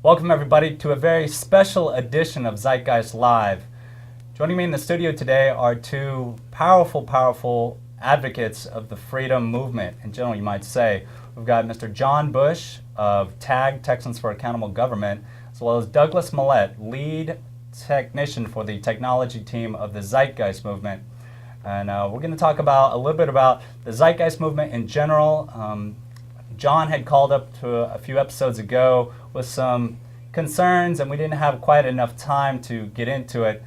Welcome everybody to a very special edition of Zeitgeist Live. Joining me in the studio today are two powerful advocates of the freedom movement, in general you might say. We've got Mr. John Bush of TAG, Texans for Accountable Government, as well as Douglas Millett, lead technician for the technology team of the Zeitgeist movement. And we're going to talk about a little bit about the Zeitgeist movement in general. John had called up to a few episodes ago with some concerns, and we didn't have quite enough time to get into it.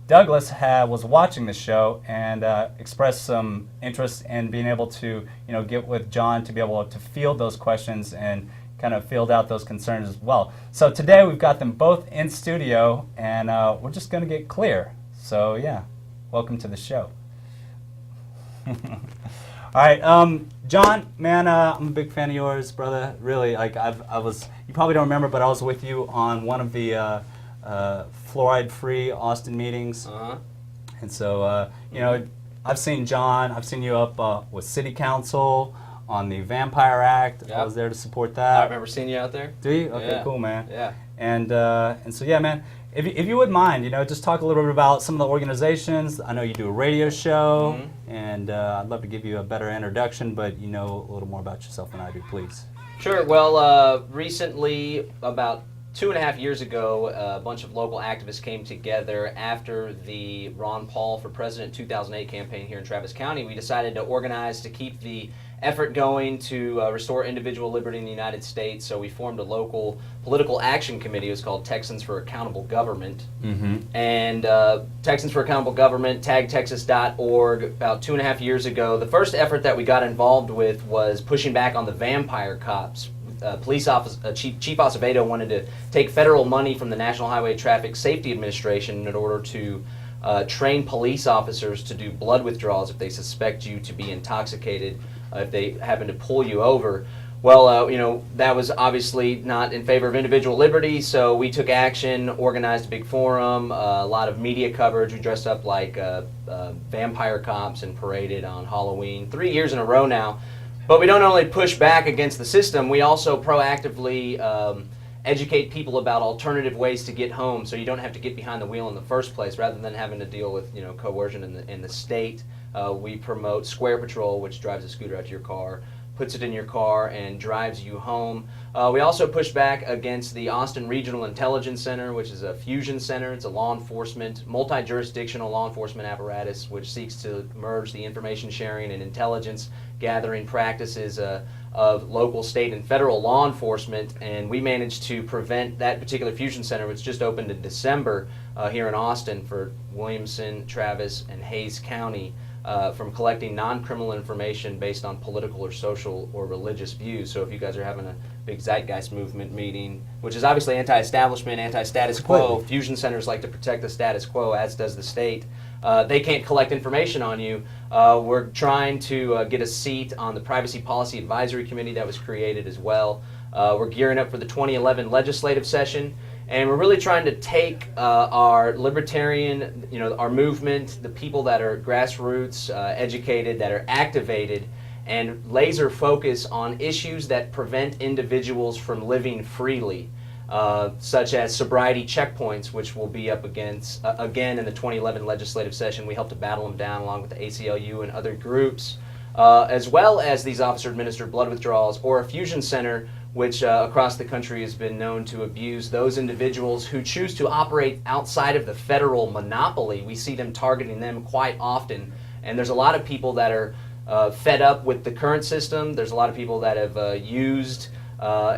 Douglas was watching the show and expressed some interest in being able to, get with John to be able to field those questions and kind of field out those concerns as well. So today we've got them both in studio, and we're just going to get clear. So yeah, welcome to the show. All right, John, man, I'm a big fan of yours, brother. Really, like you probably don't remember, but I was with you on one of the fluoride-free Austin meetings. And so, I've seen John. I've seen you up with City Council on the Vampire Act. Yep. I was there to support that. I remember seeing you out there. Do you? Okay, yeah. Cool, man. Yeah. And so, yeah, man. If you wouldn't mind, just talk a little bit about some of the organizations. I know you do a radio show, and I'd love to give you a better introduction, but you know a little more about yourself than I do, please. Sure. Well, recently, about 2.5 years ago, a bunch of local activists came together after the Ron Paul for President 2008 campaign here in Travis County. We decided to organize to keep the effort going to restore individual liberty in the United States. So we formed a local political action committee. It was called Texans for Accountable Government. And Texans for Accountable Government, tagtexas.org, about 2.5 years ago. The first effort that we got involved with was pushing back on the vampire cops. Chief Acevedo wanted to take federal money from the National Highway Traffic Safety Administration in order to train police officers to do blood withdrawals if they suspect you to be intoxicated, if they happen to pull you over. Well, that was obviously not in favor of individual liberty, so we took action, organized a big forum, a lot of media coverage. We dressed up like vampire cops and paraded on Halloween 3 years in a row now. But we don't only push back against the system, we also proactively educate people about alternative ways to get home so you don't have to get behind the wheel in the first place rather than having to deal with coercion in the state. We promote Square Patrol, which drives a scooter out to your car, puts it in your car, and drives you home. We also push back against the Austin Regional Intelligence Center, which is a fusion center. It's a law enforcement, multi-jurisdictional law enforcement apparatus which seeks to merge the information sharing and intelligence gathering practices of local, state, and federal law enforcement, and we managed to prevent that particular fusion center, which just opened in December here in Austin for Williamson, Travis, and Hayes County, from collecting non-criminal information based on political or social or religious views. So if you guys are having a big Zeitgeist movement meeting, which is obviously anti-establishment, anti-status quo, fusion centers like to protect the status quo, as does the state. They can't collect information on you. We're trying to get a seat on the Privacy Policy Advisory Committee that was created as well. We're gearing up for the 2011 legislative session, and we're really trying to take our libertarian, our movement, the people that are grassroots, educated, that are activated, and laser focus on issues that prevent individuals from living freely. Such as sobriety checkpoints, which will be up against again in the 2011 legislative session. We helped to battle them down along with the ACLU and other groups, as well as these officer-administered blood withdrawals, or a fusion center, which across the country has been known to abuse those individuals who choose to operate outside of the federal monopoly. We see them targeting them quite often, and there's a lot of people that are fed up with the current system. There's a lot of people that have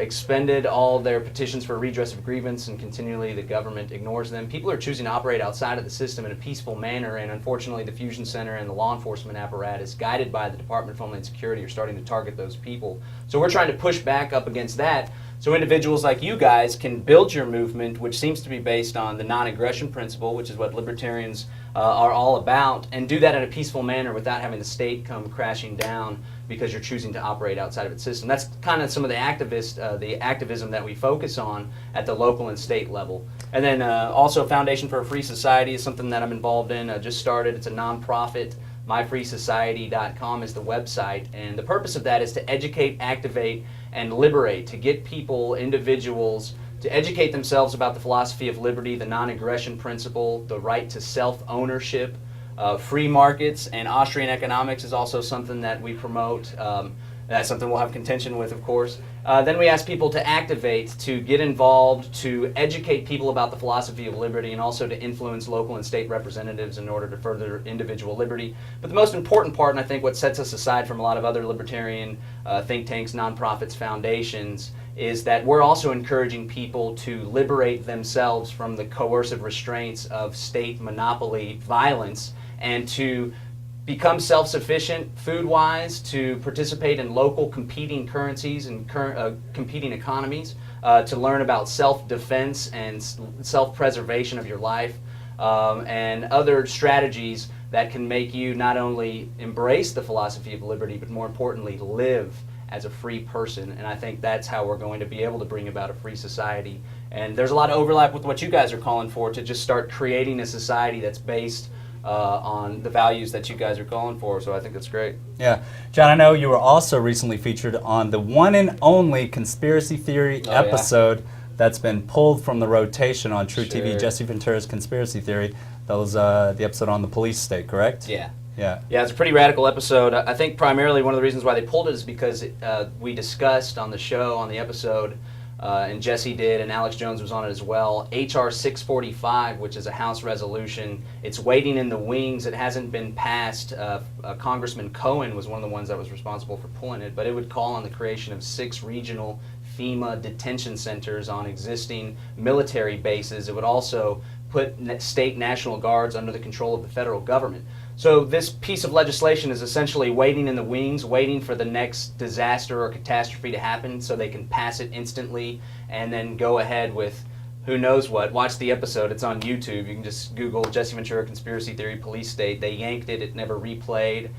expended all their petitions for redress of grievance, and continually the government ignores them. People are choosing to operate outside of the system in a peaceful manner, and unfortunately the Fusion Center and the law enforcement apparatus, guided by the Department of Homeland Security, are starting to target those people. So we're trying to push back up against that so individuals like you guys can build your movement, which seems to be based on the non-aggression principle, which is what libertarians are all about, and do that in a peaceful manner without having the state come crashing down because you're choosing to operate outside of its system. That's kind of some of the activism that we focus on at the local and state level. And then also Foundation for a Free Society is something that I'm involved in. I just started. It's a nonprofit. myfreesociety.com is the website, and the purpose of that is to educate, activate, and liberate, to get people, individuals, to educate themselves about the philosophy of liberty, the non-aggression principle, the right to self-ownership, free markets, and Austrian economics is also something that we promote. That's something we'll have contention with, of course. Then we ask people to activate, to get involved, to educate people about the philosophy of liberty, and also to influence local and state representatives in order to further individual liberty. But the most important part, and I think what sets us aside from a lot of other libertarian think tanks, nonprofits, foundations, is that we're also encouraging people to liberate themselves from the coercive restraints of state monopoly violence and to become self-sufficient food-wise, to participate in local competing currencies and competing economies, to learn about self-defense and self-preservation of your life, and other strategies that can make you not only embrace the philosophy of liberty, but more importantly, live as a free person. And I think that's how we're going to be able to bring about a free society. And there's a lot of overlap with what you guys are calling for, to just start creating a society that's based on the values that you guys are calling for, so I think that's great. Yeah. John, I know you were also recently featured on the one and only conspiracy theory episode that's been pulled from the rotation on True TV, Jesse Ventura's Conspiracy Theory. That was the episode on the police state, correct? Yeah. Yeah. Yeah, it's a pretty radical episode. I think primarily one of the reasons why they pulled it is because we discussed on the show, on the episode, and Jesse did, and Alex Jones was on it as well, H.R. 645, which is a House resolution. It's waiting in the wings. It hasn't been passed. Congressman Cohen was one of the ones that was responsible for pulling it, but it would call on the creation of 6 regional FEMA detention centers on existing military bases. It would also put state National Guards under the control of the federal government. So this piece of legislation is essentially waiting in the wings, waiting for the next disaster or catastrophe to happen so they can pass it instantly and then go ahead with who knows what. Watch the episode. It's on YouTube. You can just Google Jesse Ventura Conspiracy Theory Police State. They yanked it. It never replayed.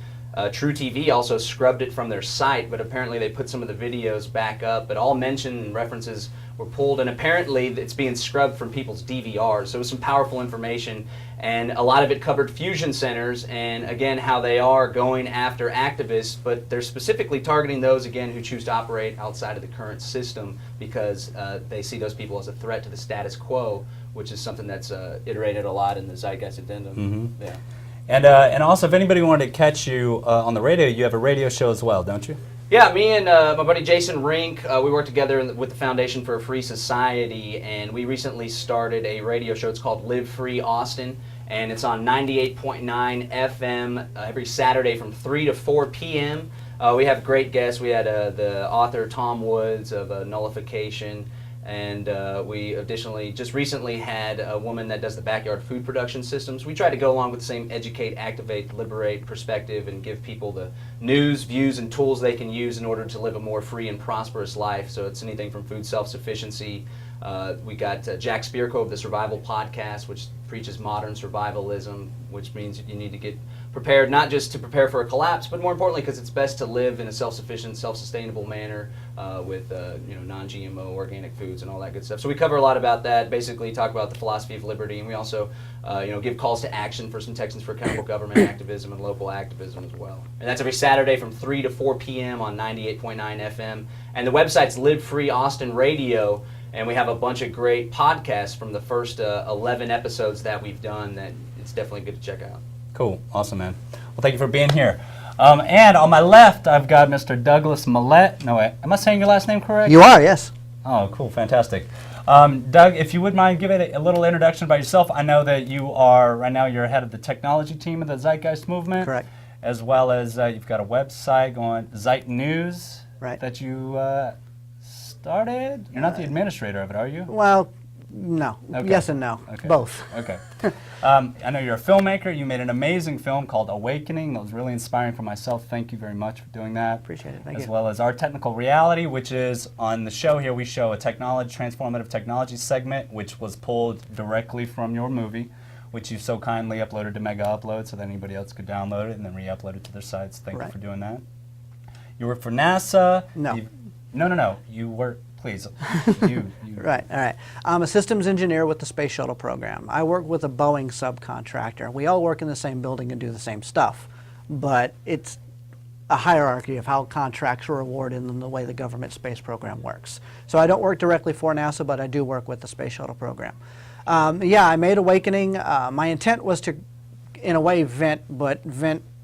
True TV also scrubbed it from their site, but apparently they put some of the videos back up. But all mention and references were pulled, and apparently it's being scrubbed from people's DVRs. So it was some powerful information, and a lot of it covered fusion centers and, again, how they are going after activists, but they're specifically targeting those, again, who choose to operate outside of the current system because they see those people as a threat to the status quo, which is something that's iterated a lot in the Zeitgeist addendum. Mm-hmm. Yeah. And also, if anybody wanted to catch you on the radio, you have a radio show as well, don't you? Yeah, me and my buddy Jason Rink, we work together with the Foundation for a Free Society, and we recently started a radio show. It's called Live Free Austin, and it's on 98.9 FM every Saturday from 3 to 4 p.m. We have great guests. We had the author Tom Woods of Nullification, and we additionally just recently had a woman that does the backyard food production systems. We try to go along with the same educate, activate, liberate perspective and give people the news, views, and tools they can use in order to live a more free and prosperous life. So it's anything from food self-sufficiency. We got Jack Spirko of the Survival Podcast, which preaches modern survivalism, which means you need to get prepared, not just to prepare for a collapse, but more importantly because it's best to live in a self-sufficient, self-sustainable manner with non-GMO organic foods and all that good stuff. So we cover a lot about that, basically talk about the philosophy of liberty, and we also give calls to action for some Texans for Accountable Government activism and local activism as well. And that's every Saturday from 3 to 4 p.m. on 98.9 FM. And the website's Live Free Austin Radio, and we have a bunch of great podcasts from the first 11 episodes that we've done that it's definitely good to check out. Cool. Awesome, man. Well, thank you for being here. And on my left, I've got Mr. Douglas Millett. No, wait. Am I saying your last name correct? You are, yes. Oh, cool. Fantastic. Doug, if you would mind giving a little introduction about yourself. I know that you are, right now, you're head of the technology team of the Zeitgeist movement. Correct. As well as you've got a website going, Zeit News, right, that you started. You're not the administrator of it, are you? Well, no. Okay. Yes and no. Okay. Both. Okay. I know you're a filmmaker. You made an amazing film called Awakening that was really inspiring for myself. Thank you very much for doing that. Appreciate it. Thank you. As well as Our Technical Reality, which is on the show here. We show a transformative technology segment, which was pulled directly from your movie, which you so kindly uploaded to Mega Upload so that anybody else could download it and then re-upload it to their sites. Thank you for doing that. You work for NASA. No. No. You work, please. You. Right, all right. I'm a systems engineer with the Space Shuttle program. I work with a Boeing subcontractor. We all work in the same building and do the same stuff, but it's a hierarchy of how contracts are awarded and the way the government space program works. So I don't work directly for NASA, but I do work with the space shuttle program. Yeah, I made Awakening. My intent was to, in a way, vent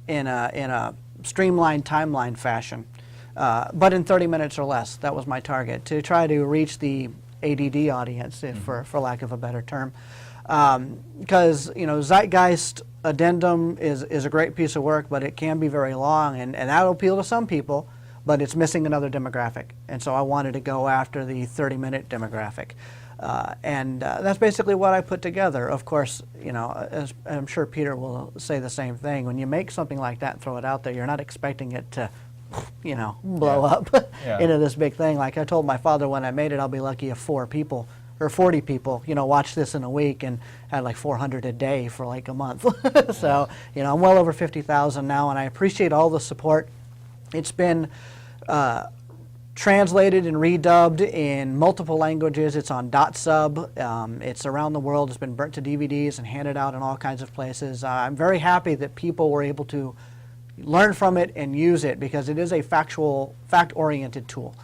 in a streamlined timeline fashion, but in 30 minutes or less. That was my target, to try to reach the ADD audience, for lack of a better term. Because Zeitgeist addendum is a great piece of work, but it can be very long, and that'll appeal to some people, but it's missing another demographic. And so I wanted to go after the 30-minute demographic. And that's basically what I put together. Of course, as I'm sure Peter will say the same thing, when you make something like that and throw it out there, you're not expecting it to blow up into this big thing. Like I told my father when I made it, I'll be lucky if 4 people or 40 people, watch this in a week, and had like 400 a day for like a month. So, I'm well over 50,000 now, and I appreciate all the support. It's been translated and redubbed in multiple languages. It's on .sub. It's around the world. It's been burnt to DVDs and handed out in all kinds of places. I'm very happy that people were able to learn from it and use it, because it is a fact-oriented tool.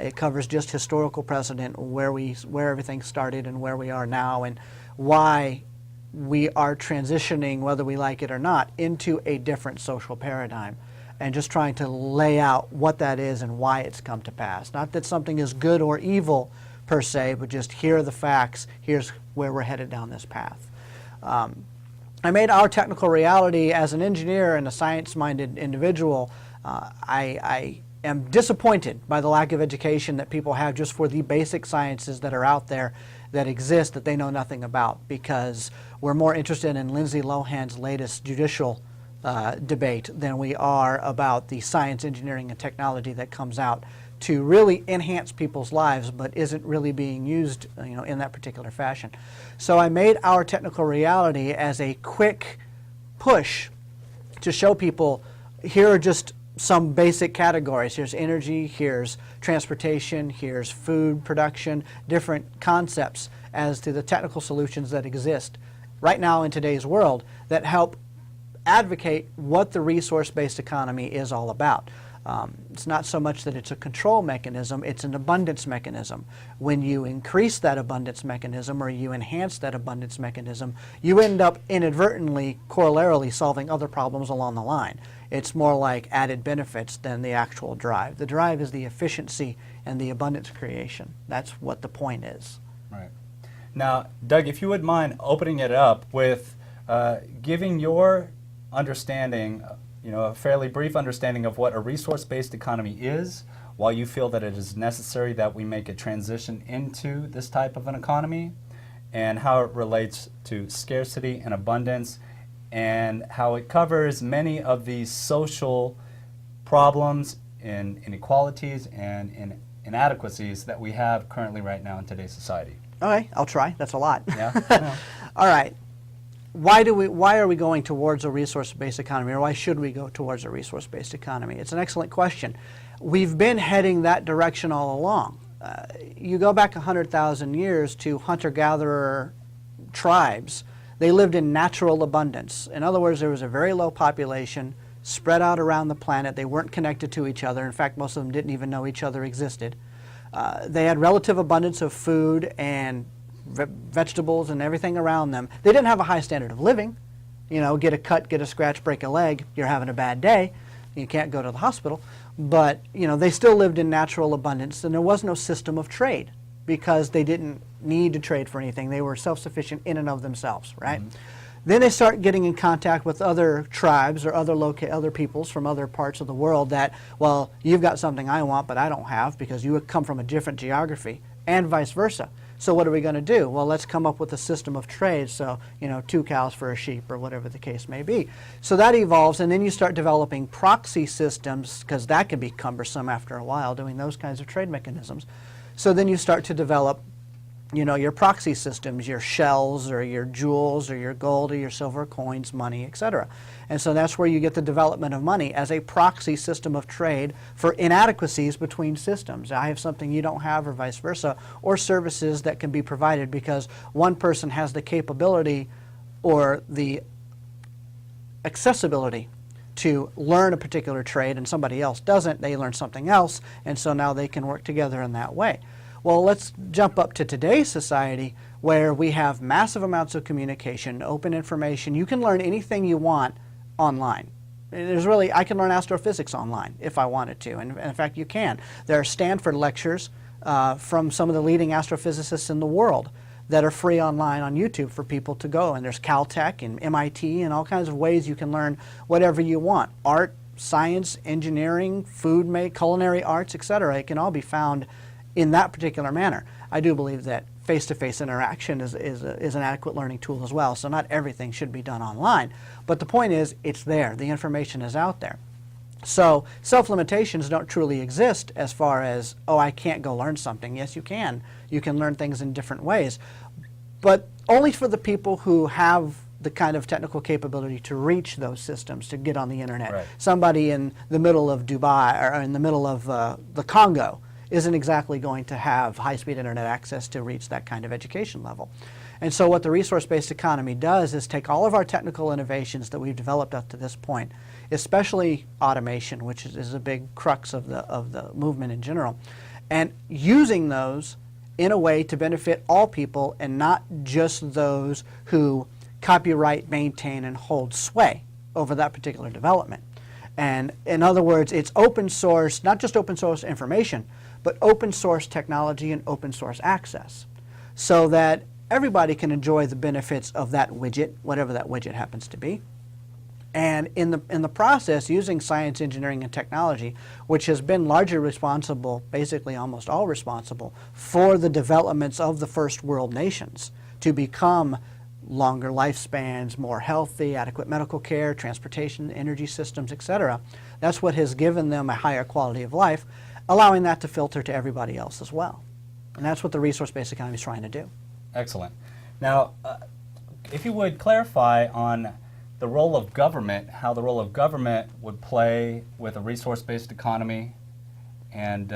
It covers just historical precedent, where everything started and where we are now, and why we are transitioning, whether we like it or not, into a different social paradigm, and just trying to lay out what that is and why it's come to pass. Not that something is good or evil per se, but just here are the facts, here's where we're headed down this path. I made Our Technical Reality as an engineer and a science-minded individual. I am disappointed by the lack of education that people have just for the basic sciences that are out there that exist that they know nothing about, because we're more interested in Lindsay Lohan's latest judicial debate than we are about the science, engineering, and technology that comes out to really enhance people's lives but isn't really being used in that particular fashion. So I made Our Technical Reality as a quick push to show people, here are just some basic categories. Here's energy, here's transportation, here's food production, different concepts as to the technical solutions that exist right now in today's world that help advocate what the resource-based economy is all about. It's not so much that it's a control mechanism, it's an abundance mechanism. When you increase that abundance mechanism or you enhance that abundance mechanism, you end up inadvertently, corollarily solving other problems along the line. It's more like added benefits than the actual drive. The drive is the efficiency and the abundance creation. That's what the point is. Right. Now, Doug, if you would mind opening it up with giving your understanding, a fairly brief understanding of what a resource-based economy is, why you feel that it is necessary that we make a transition into this type of an economy, and how it relates to scarcity and abundance, and how it covers many of these social problems and inequalities and inadequacies that we have currently right now in today's society. Okay, I'll try. That's a lot. Yeah. All right. Why are we going towards a resource-based economy, or why should we go towards a resource-based economy? It's an excellent question. We've been heading that direction all along. You go back 100,000 years to hunter-gatherer tribes. They lived in natural abundance. In other words, there was a very low population spread out around the planet. They weren't connected to each other. In fact, most of them didn't even know each other existed. They had relative abundance of food and vegetables and everything around them. They didn't have a high standard of living. Get a cut, get a scratch, break a leg, you're having a bad day. You can't go to the hospital. But, they still lived in natural abundance, and there was no system of trade because they didn't need to trade for anything. They were self-sufficient in and of themselves, right? Mm-hmm. Then they start getting in contact with other tribes or other peoples from other parts of the world that, well, you've got something I want, but I don't have because you come from a different geography, and vice versa. So what are we going to do? Well, let's come up with a system of trade, so, 2 cows for a sheep or whatever the case may be. So that evolves, and then you start developing proxy systems, because that can be cumbersome after a while, doing those kinds of trade mechanisms. So then you start to develop, your proxy systems, your shells or your jewels or your gold or your silver coins, money, etc. And so that's where you get the development of money as a proxy system of trade for inadequacies between systems. I have something you don't have or vice versa, or services that can be provided because one person has the capability or the accessibility to learn a particular trade and somebody else doesn't, they learn something else, and so now they can work together in that way. Well, let's jump up to today's society where we have massive amounts of communication, open information. You can learn anything you want online. I can learn astrophysics online if I wanted to, and in fact you can. There are Stanford lectures from some of the leading astrophysicists in the world that are free online on YouTube for people to go, and there's Caltech and MIT and all kinds of ways you can learn whatever you want. Art, science, engineering, culinary arts, etc. It can all be found in that particular manner. I do believe that face-to-face interaction is an adequate learning tool as well, so not everything should be done online. But the point is, it's there. The information is out there. So self-limitations don't truly exist as far as, oh, I can't go learn something. Yes, you can. You can learn things in different ways, but only for the people who have the kind of technical capability to reach those systems, to get on the internet. Right. Somebody in the middle of Dubai or in the middle of the Congo isn't exactly going to have high-speed internet access to reach that kind of education level. And so what the resource-based economy does is take all of our technical innovations that we've developed up to this point, especially automation, which is a big crux of the movement in general, and using those in a way to benefit all people and not just those who copyright, maintain, and hold sway over that particular development. And in other words, it's open source, not just open source information, but open source technology and open source access, so that everybody can enjoy the benefits of that widget, whatever that widget happens to be. And in the process, using science, engineering, and technology, which has been largely responsible, basically almost all responsible, for the developments of the first world nations to become longer lifespans, more healthy, adequate medical care, transportation, energy systems, etc. That's what has given them a higher quality of life, allowing that to filter to everybody else as well. And that's what the resource-based economy is trying to do. Excellent. Now, if you would clarify on the role of government, how the role of government would play with a resource-based economy and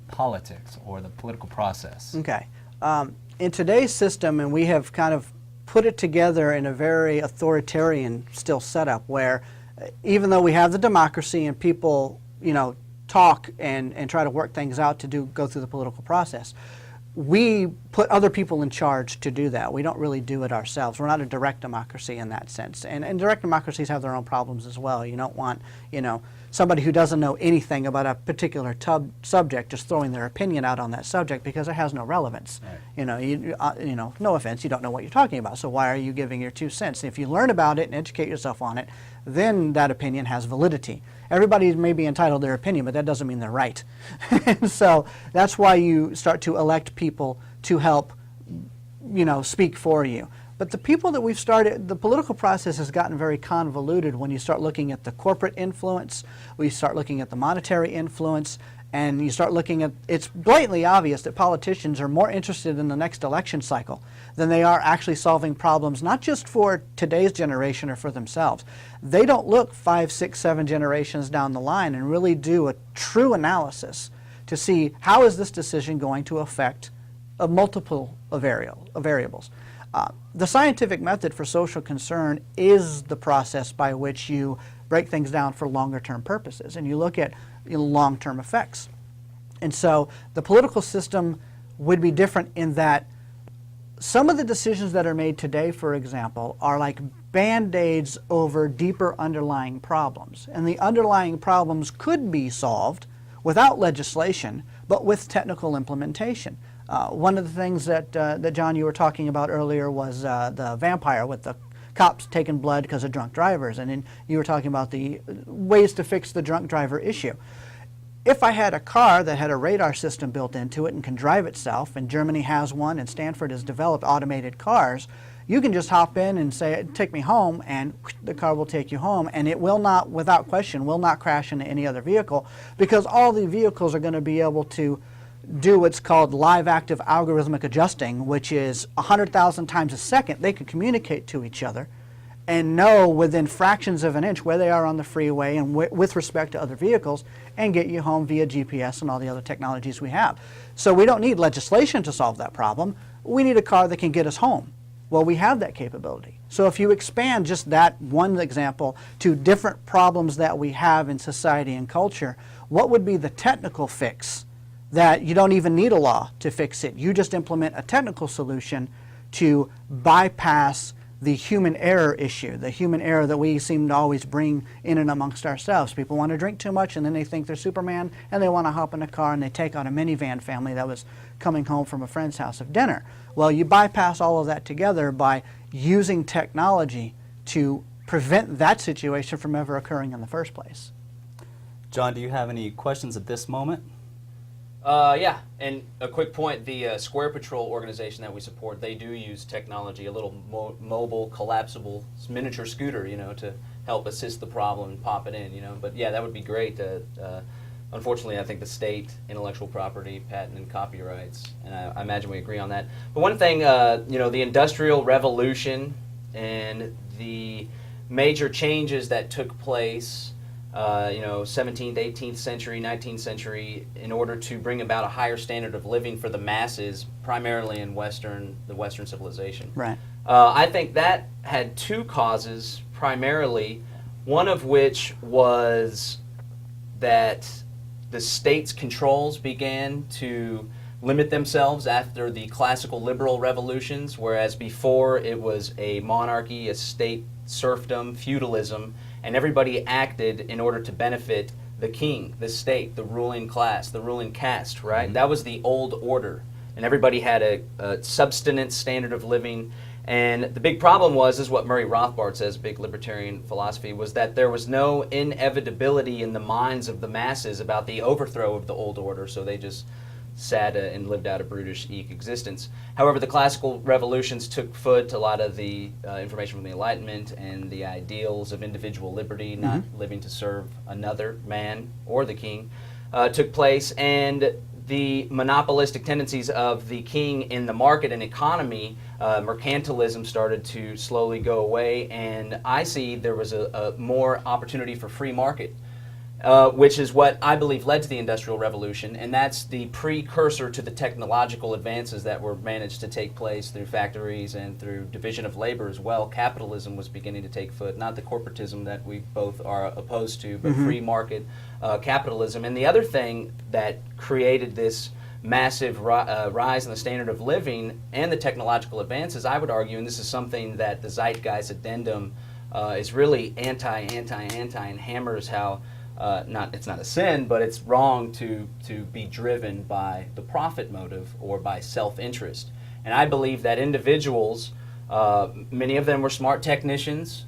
politics or the political process. Okay. In today's system, and we have kind of put it together in a very authoritarian still setup where even though we have the democracy and people, talk and try to work things out to go through the political process, we put other people in charge to do that. We don't really do it ourselves. We're not a direct democracy in that sense. And direct democracies have their own problems as well. You don't want, somebody who doesn't know anything about a particular subject just throwing their opinion out on that subject because it has no relevance. Right. No offense, you don't know what you're talking about, so why are you giving your 2 cents? If you learn about it and educate yourself on it, then that opinion has validity. Everybody may be entitled to their opinion, but that doesn't mean they're right. So that's why you start to elect people to help, speak for you. But the people that we've started, the political process has gotten very convoluted when you start looking at the corporate influence, we start looking at the monetary influence, and you start looking at, it's blatantly obvious that politicians are more interested in the next election cycle than they are actually solving problems, not just for today's generation or for themselves. They don't look 5, 6, 7 generations down the line and really do a true analysis to see how is this decision going to affect a multiple of variables. The scientific method for social concern is the process by which you break things down for longer term purposes and you look at long-term effects. And so the political system would be different in that some of the decisions that are made today, for example, are like band-aids over deeper underlying problems. And the underlying problems could be solved without legislation, but with technical implementation. One of the things that John, you were talking about earlier was the vampire with the cops taking blood because of drunk drivers, and then you were talking about the ways to fix the drunk driver issue. If I had a car that had a radar system built into it and can drive itself, and Germany has one and Stanford has developed automated cars, you can just hop in and say, take me home, and the car will take you home, and it will not, without question, will not crash into any other vehicle, because all the vehicles are going to be able to do what's called live active algorithmic adjusting, which is 100,000 times a second they can communicate to each other and know within fractions of an inch where they are on the freeway and with respect to other vehicles, and get you home via GPS and all the other technologies we have. So we don't need legislation to solve that problem. We need a car that can get us home. Well, we have that capability. So if you expand just that one example to different problems that we have in society and culture, what would be the technical fix that you don't even need a law to fix it? You just implement a technical solution to bypass the human error issue, the human error that we seem to always bring in and amongst ourselves. People want to drink too much and then they think they're Superman and they want to hop in a car and they take out a minivan family that was coming home from a friend's house of dinner. Well, you bypass all of that together by using technology to prevent that situation from ever occurring in the first place. John, do you have any questions at this moment? Yeah, and a quick point, the Square Patrol organization that we support, they do use technology, a little mobile, collapsible miniature scooter, to help assist the problem and pop it in, But yeah, that would be great. Unfortunately, I think the state, intellectual property, patent, and copyrights, and I imagine we agree on that. But one thing, the Industrial Revolution and the major changes that took place 17th, 18th century, 19th century, in order to bring about a higher standard of living for the masses, primarily in the Western civilization. Right. I think that had two causes, primarily, one of which was that the state's controls began to limit themselves after the classical liberal revolutions, whereas before it was a monarchy, a state serfdom, feudalism, and everybody acted in order to benefit the king, the state, the ruling class, the ruling caste, right? Mm-hmm. That was the old order, and everybody had a subsistence standard of living. And the big problem is what Murray Rothbard says, big libertarian philosophy, was that there was no inevitability in the minds of the masses about the overthrow of the old order, so they just sat and lived out a brutish existence. However, the classical revolutions took foot, a lot of the information from the Enlightenment and the ideals of individual liberty, not living to serve another man or the king, took place, and the monopolistic tendencies of the king in the market and economy, mercantilism started to slowly go away, and I see there was a more opportunity for free market, which is what I believe led to the Industrial Revolution, and that's the precursor to the technological advances that were managed to take place through factories and through division of labor as well. Capitalism was beginning to take foot, not the corporatism that we both are opposed to, but free market capitalism. And the other thing that created this massive rise in the standard of living and the technological advances, I would argue, and this is something that the Zeitgeist addendum is really anti, and hammers how it's not a sin, but it's wrong to be driven by the profit motive or by self-interest. And I believe that individuals, many of them were smart technicians,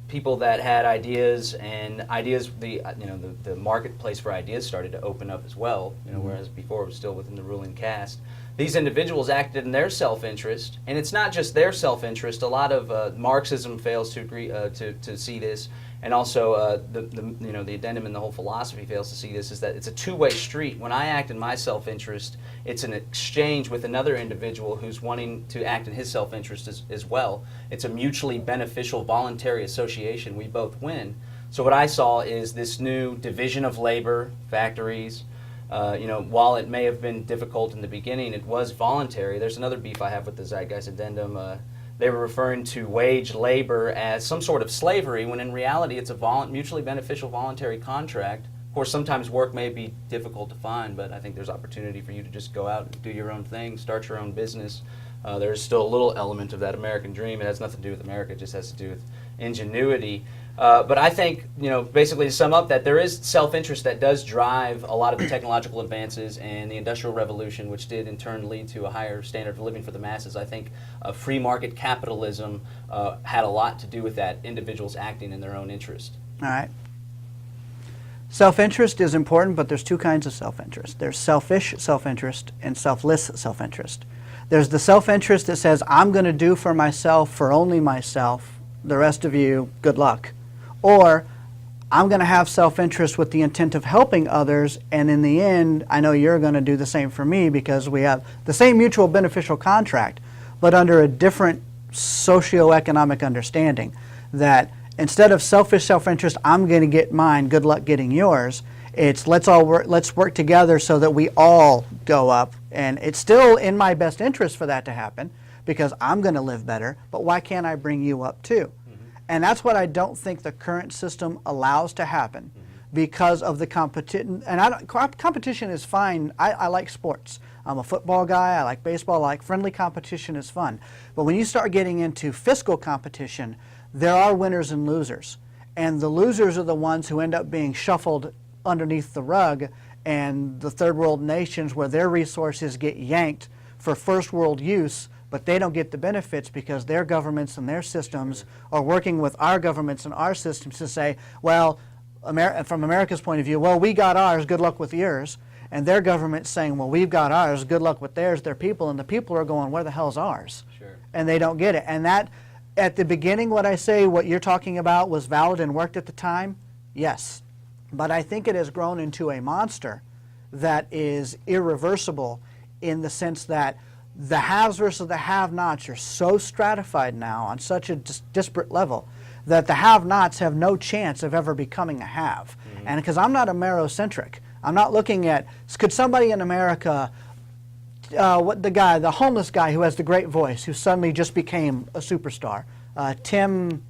people that had ideas, and ideas, the marketplace for ideas started to open up as well, whereas before it was still within the ruling caste. These individuals acted in their self-interest, and it's not just their self-interest. A lot of Marxism fails to agree to see this, and also the addendum and the whole philosophy fails to see this, is that it's a two-way street. When I act in my self-interest, it's an exchange with another individual who's wanting to act in his self-interest as well. It's a mutually beneficial voluntary association. We both win. So what I saw is this new division of labor, factories. While it may have been difficult in the beginning, it was voluntary. There's another beef I have with the Zeitgeist addendum. They were referring to wage labor as some sort of slavery, when in reality it's a mutually beneficial voluntary contract. Of course, sometimes work may be difficult to find, but I think there's opportunity for you to just go out and do your own thing, start your own business. There's still a little element of that American dream. It has nothing to do with America. It just has to do with ingenuity. But I think, basically to sum up, that there is self-interest that does drive a lot of the technological advances and the Industrial Revolution, which did in turn lead to a higher standard of living for the masses. I think free market capitalism had a lot to do with that, individuals acting in their own interest. All right. Self-interest is important, but there's two kinds of self-interest. There's selfish self-interest and selfless self-interest. There's the self-interest that says, I'm going to do for myself, for only myself, the rest of you, good luck. Or, I'm going to have self-interest with the intent of helping others, and in the end, I know you're going to do the same for me because we have the same mutual beneficial contract, but under a different socioeconomic understanding. That instead of selfish self-interest, I'm going to get mine, good luck getting yours, it's let's work together so that we all go up, and it's still in my best interest for that to happen, because I'm going to live better, but why can't I bring you up too? And that's what I don't think the current system allows to happen because of the competition. And competition is fine. I like sports. I'm a football guy. I like baseball. I like friendly competition is fun. But when you start getting into fiscal competition, there are winners and losers. And the losers are the ones who end up being shuffled underneath the rug, and the third world nations where their resources get yanked for first world use, but they don't get the benefits because their governments and their systems are working with our governments and our systems to say, well, from America's point of view, well, we got ours, good luck with yours. And their government's saying, well, we've got ours, good luck with theirs, their people. And the people are going, where the hell's ours? Sure. And they don't get it. And that, at the beginning, what I say, what you're talking about was valid and worked at the time, yes. But I think it has grown into a monster that is irreversible in the sense that the haves versus the have-nots are so stratified now on such a disparate level that the have-nots have no chance of ever becoming a have. And because I'm not Amerocentric, I'm not looking at, could somebody in America, the homeless guy who has the great voice, who suddenly just became a superstar, Tim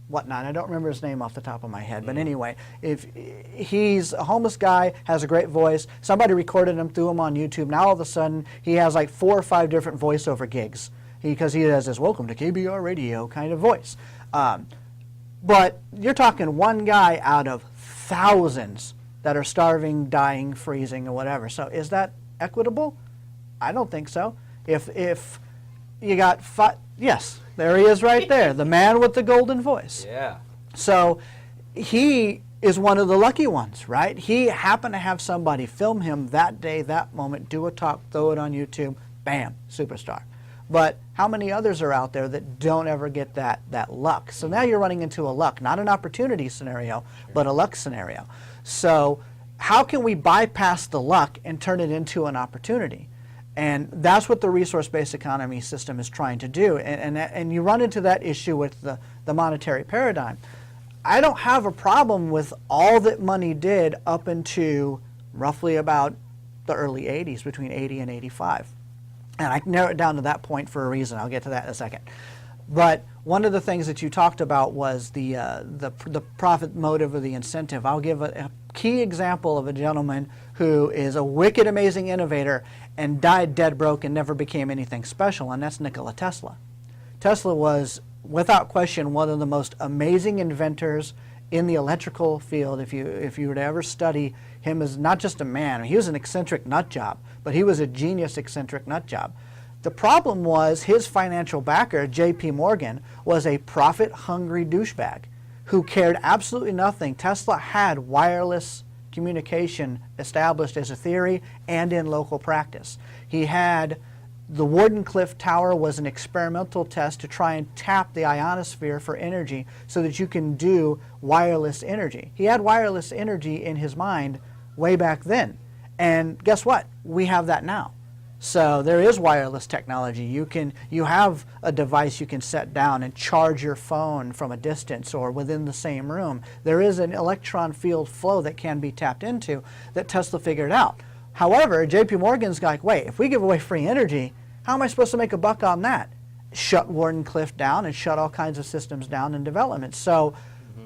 whatnot, I don't remember his name off the top of my head, but anyway, if he's a homeless guy, has a great voice, somebody recorded him, threw him on YouTube, now all of a sudden he has like 4 or 5 different voiceover gigs because he has this welcome to KBR radio kind of voice. But you're talking one guy out of thousands that are starving, dying, freezing, or whatever. So is that equitable? I don't think so. If you got yes, there he is right there, the man with the golden voice. Yeah. So he is one of the lucky ones, right? He happened to have somebody film him that day, that moment, do a talk, throw it on YouTube, bam, superstar. But how many others are out there that don't ever get that luck? So now you're running into a luck, not an opportunity scenario, but a luck scenario. So how can we bypass the luck and turn it into an opportunity? And that's what the resource-based economy system is trying to do. And you run into that issue with the monetary paradigm. I don't have a problem with all that money did up into roughly about the early 80s, between 80 and 85. And I can narrow it down to that point for a reason. I'll get to that in a second. But one of the things that you talked about was the profit motive or the incentive. I'll give a key example of a gentleman who is a wicked, amazing innovator and died dead broke and never became anything special, and that's Nikola Tesla. Tesla was, without question, one of the most amazing inventors in the electrical field. If you were to ever study him as not just a man, he was an eccentric nut job, but he was a genius eccentric nut job. The problem was his financial backer, J.P. Morgan, was a profit-hungry douchebag who cared absolutely nothing. Tesla had wireless communication established as a theory and in local practice. He had the Wardenclyffe Tower was an experimental test to try and tap the ionosphere for energy so that you can do wireless energy. He had wireless energy in his mind way back then. And guess what? We have that now. So there is wireless technology. You have a device you can set down and charge your phone from a distance or within the same room. There is an electron field flow that can be tapped into that Tesla figured out. However, JP Morgan's like, wait, if we give away free energy, how am I supposed to make a buck on that? Shut Wardenclyffe down and shut all kinds of systems down in development. So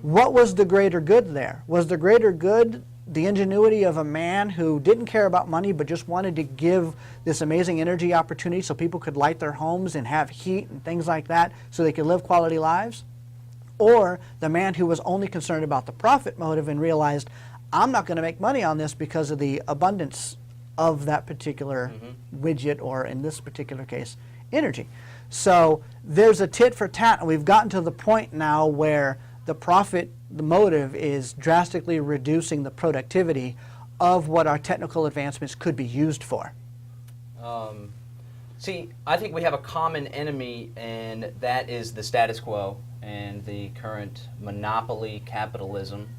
what was the greater good there? Was the greater good the ingenuity of a man who didn't care about money but just wanted to give this amazing energy opportunity so people could light their homes and have heat and things like that so they could live quality lives? Or the man who was only concerned about the profit motive and realized, I'm not going to make money on this because of the abundance of that particular widget, or in this particular case, energy. So there's a tit for tat, and we've gotten to the point now where the profit, the motive, is drastically reducing the productivity of what our technical advancements could be used for. See, I think we have a common enemy, and that is the status quo and the current monopoly capitalism,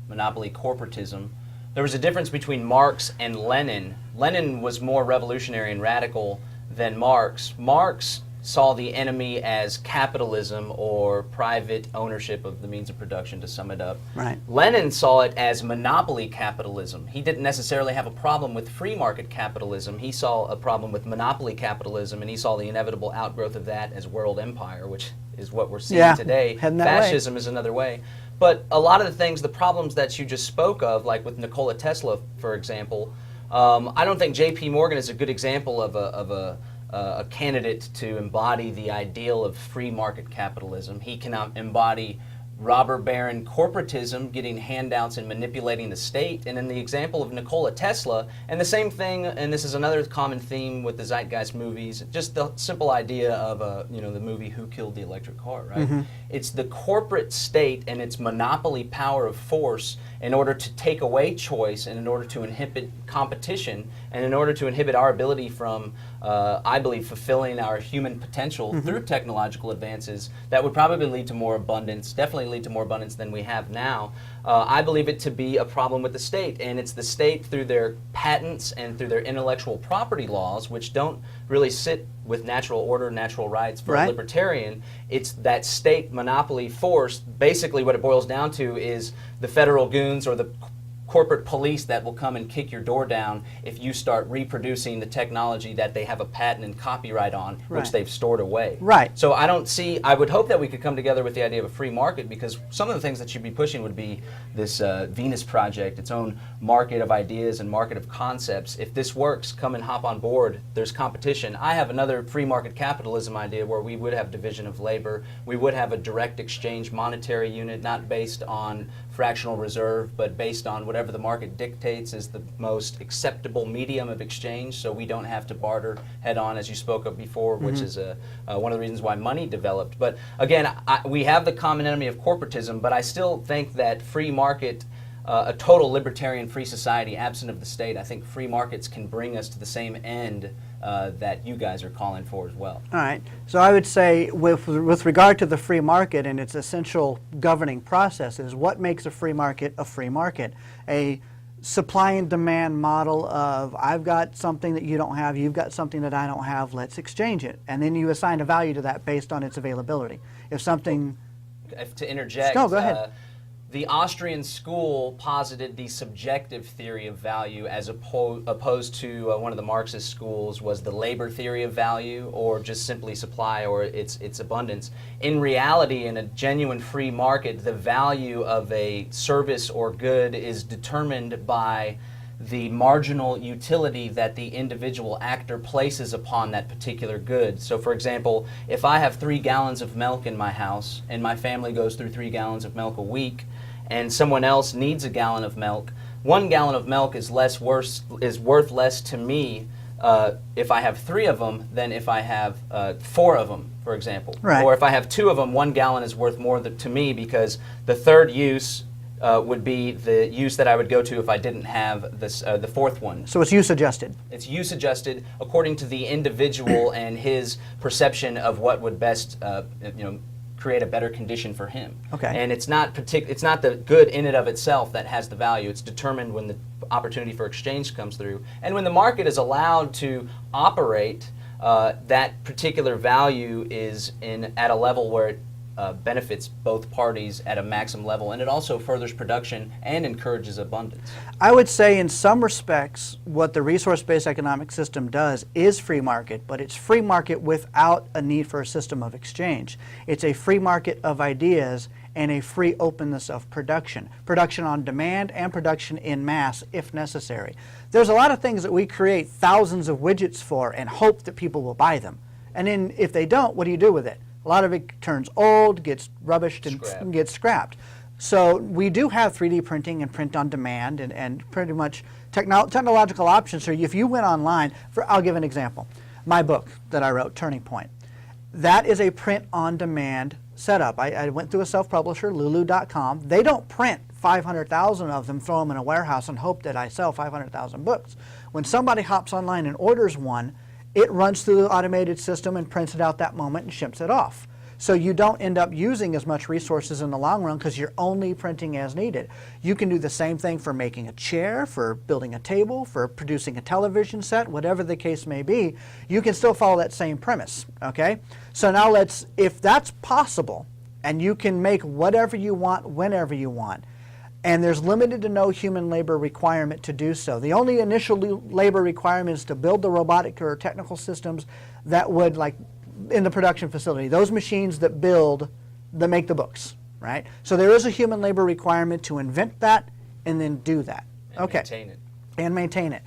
monopoly corporatism. There was a difference between Marx and Lenin. Lenin was more revolutionary and radical than Marx. Marx saw the enemy as capitalism or private ownership of the means of production, to sum it up. Right. Lenin saw it as monopoly capitalism. He didn't necessarily have a problem with free market capitalism. He saw a problem with monopoly capitalism, and he saw the inevitable outgrowth of that as world empire, which is what we're seeing today. Heading that way. Fascism is another way. But a lot of the things, the problems that you just spoke of, like with Nikola Tesla, for example, I don't think J.P. Morgan is a good example of a candidate to embody the ideal of free market capitalism. He cannot embody robber baron corporatism, getting handouts and manipulating the state. And in the example of Nikola Tesla, and the same thing, and this is another common theme with the Zeitgeist movies, just the simple idea of the movie Who Killed the Electric Car, right? It's the corporate state and its monopoly power of force in order to take away choice and in order to inhibit competition and in order to inhibit our ability from, I believe, fulfilling our human potential through technological advances that would probably lead to more abundance, definitely lead to more abundance than we have now. I believe it to be a problem with the state, and it's the state through their patents and through their intellectual property laws, which don't really sit with natural order, natural rights for a libertarian. It's that state monopoly force. Basically what it boils down to is the federal goons or the corporate police that will come and kick your door down if you start reproducing the technology that they have a patent and copyright on, which they've stored away. Right. So I would hope that we could come together with the idea of a free market, because some of the things that you'd be pushing would be this Venus Project, its own market of ideas and market of concepts. If this works, come and hop on board. There's competition. I have another free market capitalism idea where we would have division of labor. We would have a direct exchange monetary unit, not based on fractional reserve, but based on whatever the market dictates is the most acceptable medium of exchange, so we don't have to barter head on, as you spoke of before, which is one of the reasons why money developed. But again, we have the common enemy of corporatism, but I still think that free market, a total libertarian free society absent of the state, I think free markets can bring us to the same end that you guys are calling for as well. All right. So I would say with regard to the free market and its essential governing processes, what makes a free market a free market? A supply and demand model of I've got something that you don't have, you've got something that I don't have, let's exchange it. And then you assign a value to that based on its availability. If something... To interject, no, go ahead. The Austrian school posited the subjective theory of value as opposed to one of the Marxist schools was the labor theory of value, or just simply supply or its abundance. In reality, in a genuine free market, the value of a service or good is determined by the marginal utility that the individual actor places upon that particular good. So for example, if I have 3 gallons of milk in my house and my family goes through 3 gallons of milk a week, and someone else needs a gallon of milk, 1 gallon of milk is worth less to me if I have 3 of them than if I have 4 of them, for example. Right. Or if I have 2 of them, 1 gallon is worth more to me because the third use would be the use that I would go to if I didn't have this, the 4th one. So it's use adjusted. It's use adjusted according to the individual and his perception of what would best, create a better condition for him. Okay. And it's not the good in and of itself that has the value. It's determined when the opportunity for exchange comes through, and when the market is allowed to operate. That particular value is at a level where it benefits both parties at a maximum level, and it also furthers production and encourages abundance. I would say in some respects what the resource-based economic system does is free market, but it's free market without a need for a system of exchange. It's a free market of ideas and a free openness of production. Production on demand and production in mass if necessary. There's a lot of things that we create thousands of widgets for and hope that people will buy them. And then if they don't, what do you do with it? A lot of it turns old, gets rubbished, and gets scrapped. So we do have 3D printing and print on demand and pretty much technological options. So if you went online, I'll give an example. My book that I wrote, Turning Point, that is a print on demand setup. I went through a self-publisher, lulu.com. They don't print 500,000 of them, throw them in a warehouse and hope that I sell 500,000 books. When somebody hops online and orders one, it runs through the automated system and prints it out that moment and ships it off. So you don't end up using as much resources in the long run because you're only printing as needed. You can do the same thing for making a chair, for building a table, for producing a television set, whatever the case may be. You can still follow that same premise, okay? So now if that's possible, and you can make whatever you want, whenever you want, and there's limited to no human labor requirement to do so. The only initial labor requirement is to build the robotic or technical systems that would, like in the production facility, those machines that make the books, right? So there is a human labor requirement to invent that and then do that. And maintain it. And maintain it.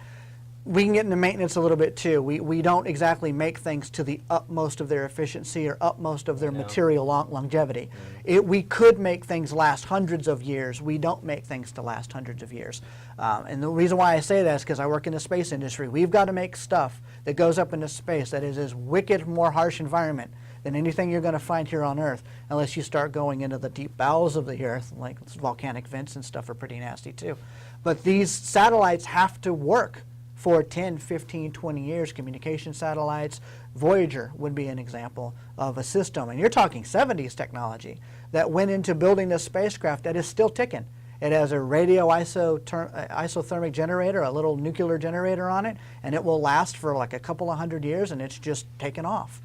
We can get into maintenance a little bit too. We don't exactly make things to the utmost of their efficiency or utmost of their material longevity. We could make things last hundreds of years. We don't make things to last hundreds of years. And the reason why I say that is because I work in the space industry. We've got to make stuff that goes up into space that is as wicked, more harsh environment than anything you're going to find here on Earth, unless you start going into the deep bowels of the Earth, like volcanic vents and stuff are pretty nasty too. But these satellites have to work for 10, 15, 20 years. Communication satellites, Voyager would be an example of a system. And you're talking 70s technology that went into building this spacecraft that is still ticking. It has a radio isothermic generator, a little nuclear generator on it, and it will last for like a couple of hundred years, and it's just taken off.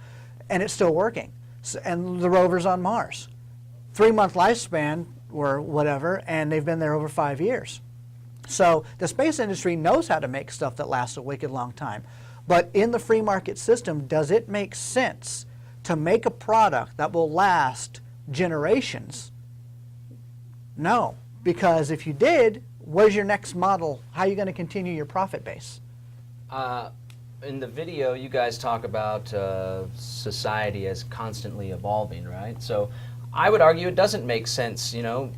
And it's still working. And the rover's on Mars. 3-month lifespan or whatever, and they've been there over 5 years. So the space industry knows how to make stuff that lasts a wicked long time. But in the free market system, does it make sense to make a product that will last generations? No, because if you did, where's your next model? How are you going to continue your profit base? In the video, you guys talk about society as constantly evolving, right? So I would argue it doesn't make sense, you know.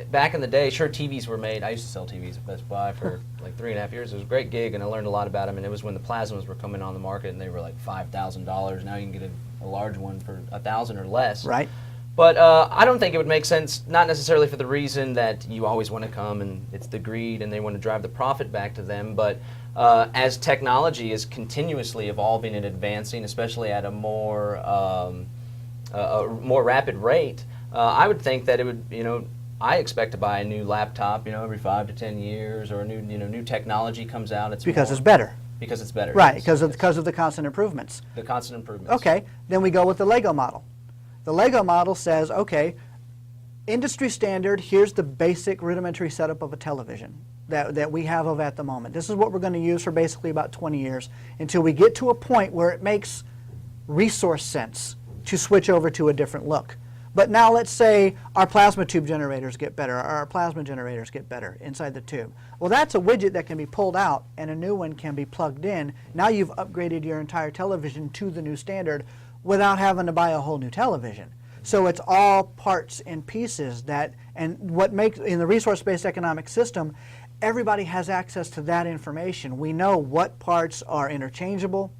Back in the day, sure, TVs were made. I used to sell TVs at Best Buy for like 3.5 years. It was a great gig, and I learned a lot about them. And it was when the plasmas were coming on the market, and they were like $5,000. Now you can get a large one for $1,000 or less. Right. But I don't think it would make sense, not necessarily for the reason that you always want to come and it's the greed and they want to drive the profit back to them, but as technology is continuously evolving and advancing, especially at a more rapid rate, I would think that it would, you know, I expect to buy a new laptop, you know, every 5 to 10 years, or a new technology comes out. It's because it's better. Because it's better. Right, yes, because of the constant improvements. The constant improvements. Okay, then we go with the Lego model. The Lego model says, okay, industry standard, here's the basic rudimentary setup of a television that we have of at the moment. This is what we're going to use for basically about 20 years until we get to a point where it makes resource sense to switch over to a different look. But now let's say our plasma tube generators get better, our plasma generators get better inside the tube. Well, that's a widget that can be pulled out and a new one can be plugged in. Now you've upgraded your entire television to the new standard without having to buy a whole new television. So it's all parts and pieces and what makes, in the resource-based economic system, everybody has access to that information. We know what parts are interchangeable,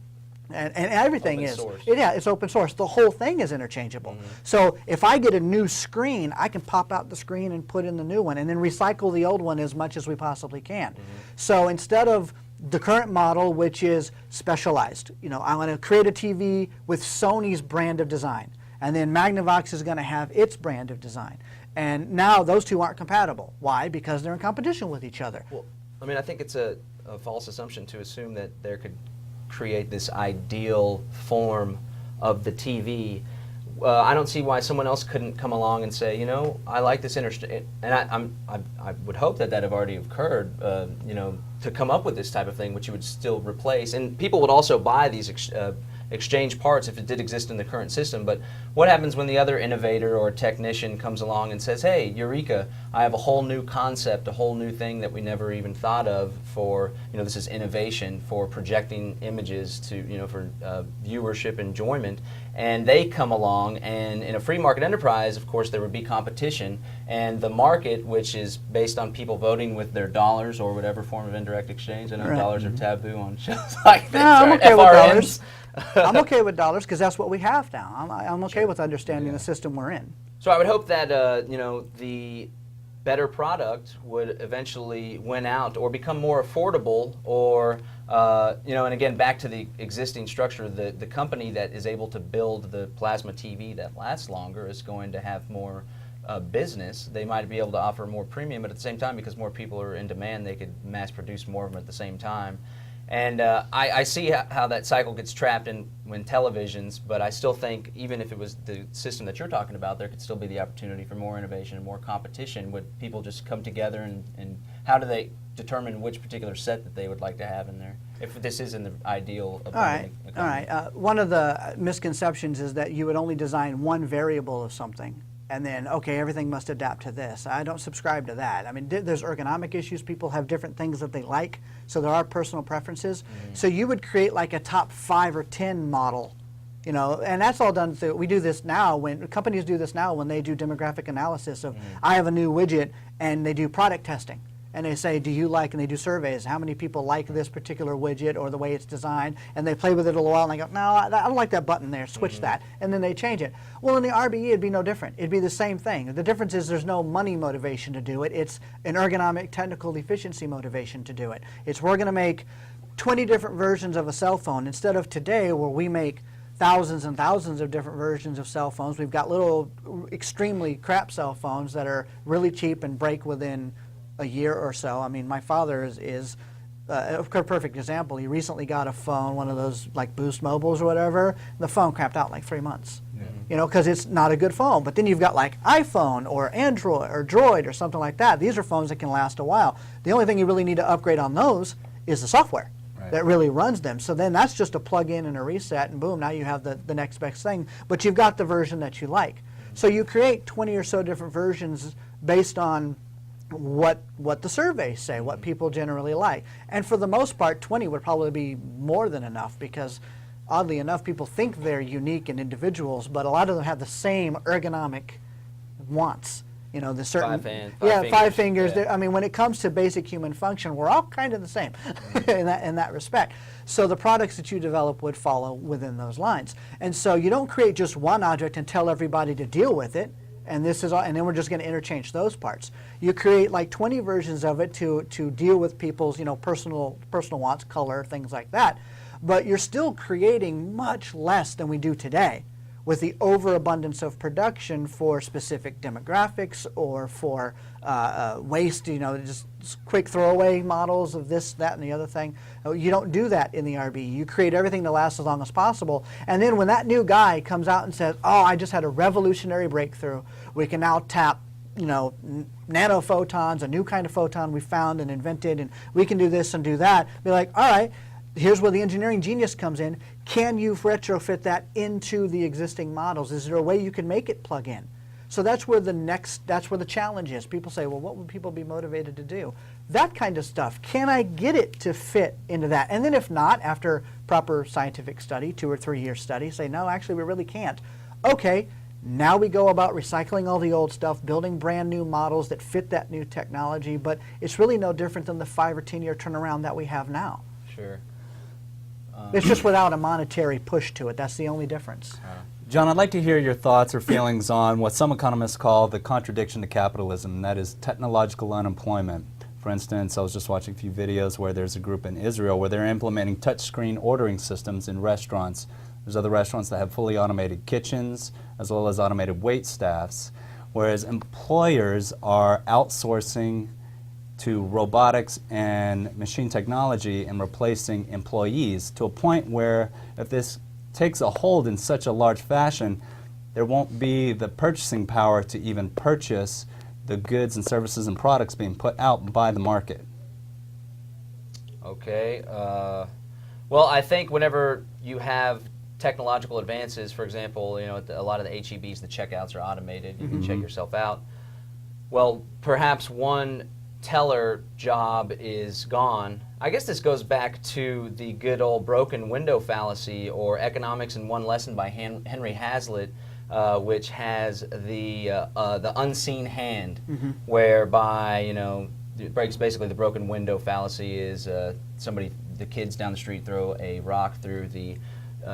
and everything open is. Source. Yeah, it's open source. The whole thing is interchangeable. So if I get a new screen, I can pop out the screen and put in the new one and then recycle the old one as much as we possibly can. So instead of the current model, which is specialized, you know, I'm going to create a TV with Sony's brand of design, and then Magnavox is going to have its brand of design. And now those two aren't compatible. Why? Because they're in competition with each other. Well, I mean, I think it's a false assumption to assume that there could create this ideal form of the TV. I don't see why someone else couldn't come along and say, you know, I like this and I would hope that have already occurred, you know, to come up with this type of thing, which you would still replace. And people would also buy these exchange parts if it did exist in the current system. But what happens when the other innovator or technician comes along and says, hey, eureka, I have a whole new concept, a whole new thing that we never even thought of for, you know, this is innovation for projecting images to, you know, for viewership enjoyment. And they come along, and in a free market enterprise, of course, there would be competition. And the market, which is based on people voting with their dollars or whatever form of indirect exchange. I know dollars are taboo on shows like this. No, I'm right? okay with FRNs. dollars. I'm okay with dollars because that's what we have now. I'm okay with understanding the system we're in. So I would hope that you know, the better product would eventually win out or become more affordable, or and again, back to the existing structure, the company that is able to build the plasma TV that lasts longer is going to have more business. They might be able to offer more premium, but at the same time, because more people are in demand, they could mass produce more of them at the same time. And I see how that cycle gets trapped in when televisions, but I still think even if it was the system that you're talking about, there could still be the opportunity for more innovation and more competition. Would people just come together, and how do they determine which particular set that they would like to have in there, if this is in the ideal of All right. One of the misconceptions is that you would only design one variable of something, and then, okay, everything must adapt to this. I don't subscribe to that. I mean, there's ergonomic issues. People have different things that they like, so there are personal preferences. Mm-hmm. So you would create like a top 5 or 10 model, and that's all done through, we do this now, when companies do this now when they do demographic analysis of, I have a new widget, and they do product testing. And they say, do you like, and they do surveys, how many people like this particular widget or the way it's designed, and they play with it a little while, and they go, no, I don't like that button there, switch that, and then they change it. Well, in the RBE, it'd be no different. It'd be the same thing. The difference is there's no money motivation to do it. It's an ergonomic technical efficiency motivation to do it. It's we're going to make 20 different versions of a cell phone instead of today where we make thousands and thousands of different versions of cell phones. We've got little extremely crap cell phones that are really cheap and break within a year or so. I mean, my father is a perfect example. He recently got a phone, one of those like Boost Mobiles or whatever. The phone crapped out like 3 months, because it's not a good phone. But then you've got like iPhone or Android or Droid or something like that. These are phones that can last a while. The only thing you really need to upgrade on those is the software that really runs them. So then that's just a plug-in and a reset, and boom, now you have the next best thing. But you've got the version that you like. So you create 20 or so different versions based on what the surveys say, what people generally like. And for the most part, 20 would probably be more than enough, because oddly enough, people think they're unique and individuals, but a lot of them have the same ergonomic wants. The certain five fingers. Yeah. I mean, when it comes to basic human function, we're all kind of the same in that respect. So the products that you develop would follow within those lines. And so you don't create just one object and tell everybody to deal with it. And this is all, and then we're just going to interchange those parts. You create like 20 versions of it to deal with people's personal wants, color, things like that. But you're still creating much less than we do today, with the overabundance of production for specific demographics or for waste. Just quick throwaway models of this, that, and the other thing. You don't do that in the RB. You create everything to last as long as possible. And then when that new guy comes out and says, oh, I just had a revolutionary breakthrough, we can now tap nanophotons, a new kind of photon we found and invented, and we can do this and do that. Be like, all right, here's where the engineering genius comes in. Can you retrofit that into the existing models? Is there a way you can make it plug in? So that's where the challenge is. People say, well, what would people be motivated to do? That kind of stuff. Can I get it to fit into that? And then if not, after proper scientific study, 2 or 3 year study, say, no, actually we really can't. Okay, now we go about recycling all the old stuff, building brand new models that fit that new technology, but it's really no different than the 5 or 10 year turnaround that we have now. Sure. It's just without a monetary push to it. That's the only difference. John, I'd like to hear your thoughts or feelings on what some economists call the contradiction to capitalism, and that is technological unemployment. For instance, I was just watching a few videos where there's a group in Israel where they're implementing touchscreen ordering systems in restaurants. There's other restaurants that have fully automated kitchens as well as automated wait staffs, whereas employers are outsourcing to robotics and machine technology and replacing employees to a point where if this takes a hold in such a large fashion, there won't be the purchasing power to even purchase the goods and services and products being put out by the market. Okay. Well, I think whenever you have technological advances, for example, a lot of the HEBs, the checkouts are automated. You can check yourself out. Well, perhaps one teller job is gone. I guess this goes back to the good old broken window fallacy, or Economics in One Lesson by Henry Hazlitt, which has the unseen hand, whereby basically the broken window fallacy is the kids down the street throw a rock through the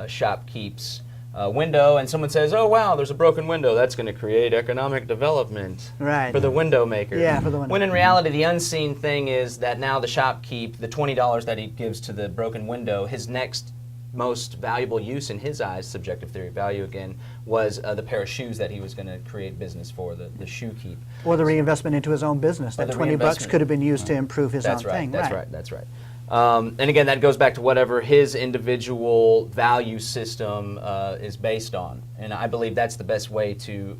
shopkeep's window, and someone says, "Oh wow, there's a broken window. That's going to create economic development Right. for the window maker." Yeah, for the window. When in reality, the unseen thing is that now the shopkeep, the $20 that he gives to the broken window, his next most valuable use in his eyes, subjective theory of value again, was the pair of shoes that he was going to create business for, the shoe keep. Or the reinvestment into his own business. Or That the 20 bucks reinvestment. could have been used to improve his That's own right. thing. That's right. That's right. And again, that goes back to whatever his individual value system is based on. And I believe that's the best way to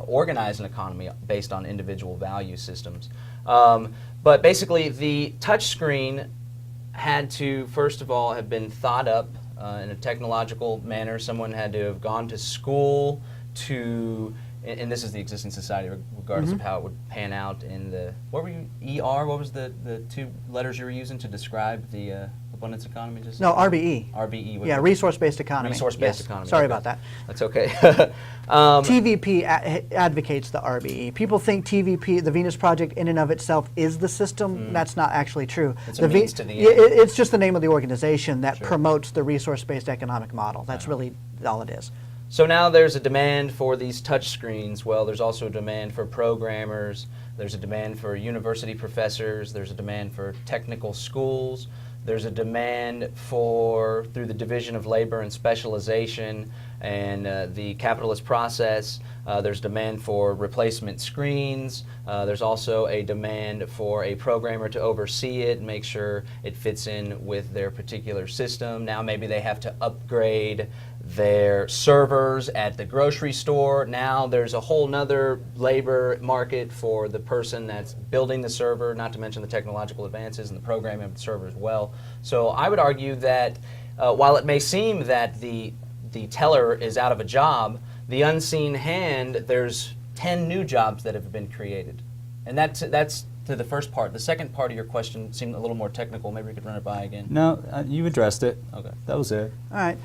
organize an economy based on individual value systems. But basically, the touchscreen had to, first of all, have been thought up in a technological manner. Someone had to have gone to school to, and this is the existing society, regardless of how it would pan out in the, what were you, ER? What was the two letters you were using to describe the abundance economy? Just No, RBE. RBE. Yeah, resource-based economy. Resource-based Yes. economy. Sorry okay. about that. That's okay. TVP advocates the RBE. People think TVP, the Venus Project, in and of itself is the system. That's not actually true. It's a means to the end. It's just the name of the organization that Sure. promotes the resource-based economic model. That's really all it is. So now there's a demand for these touch screens. Well, there's also a demand for programmers. There's a demand for university professors. There's a demand for technical schools. There's a demand for, through the division of labor and specialization and the capitalist process, there's demand for replacement screens. There's also a demand for a programmer to oversee it and make sure it fits in with their particular system. Now maybe they have to upgrade their servers at the grocery store. Now there's a whole nother labor market for the person that's building the server, not to mention the technological advances and the programming of the server as well. So I would argue that while it may seem that the teller is out of a job, the unseen hand, there's 10 new jobs that have been created. And that's to the first part. The second part of your question seemed a little more technical. Maybe we could run it by again. No, you addressed it. Okay. That was it. All right.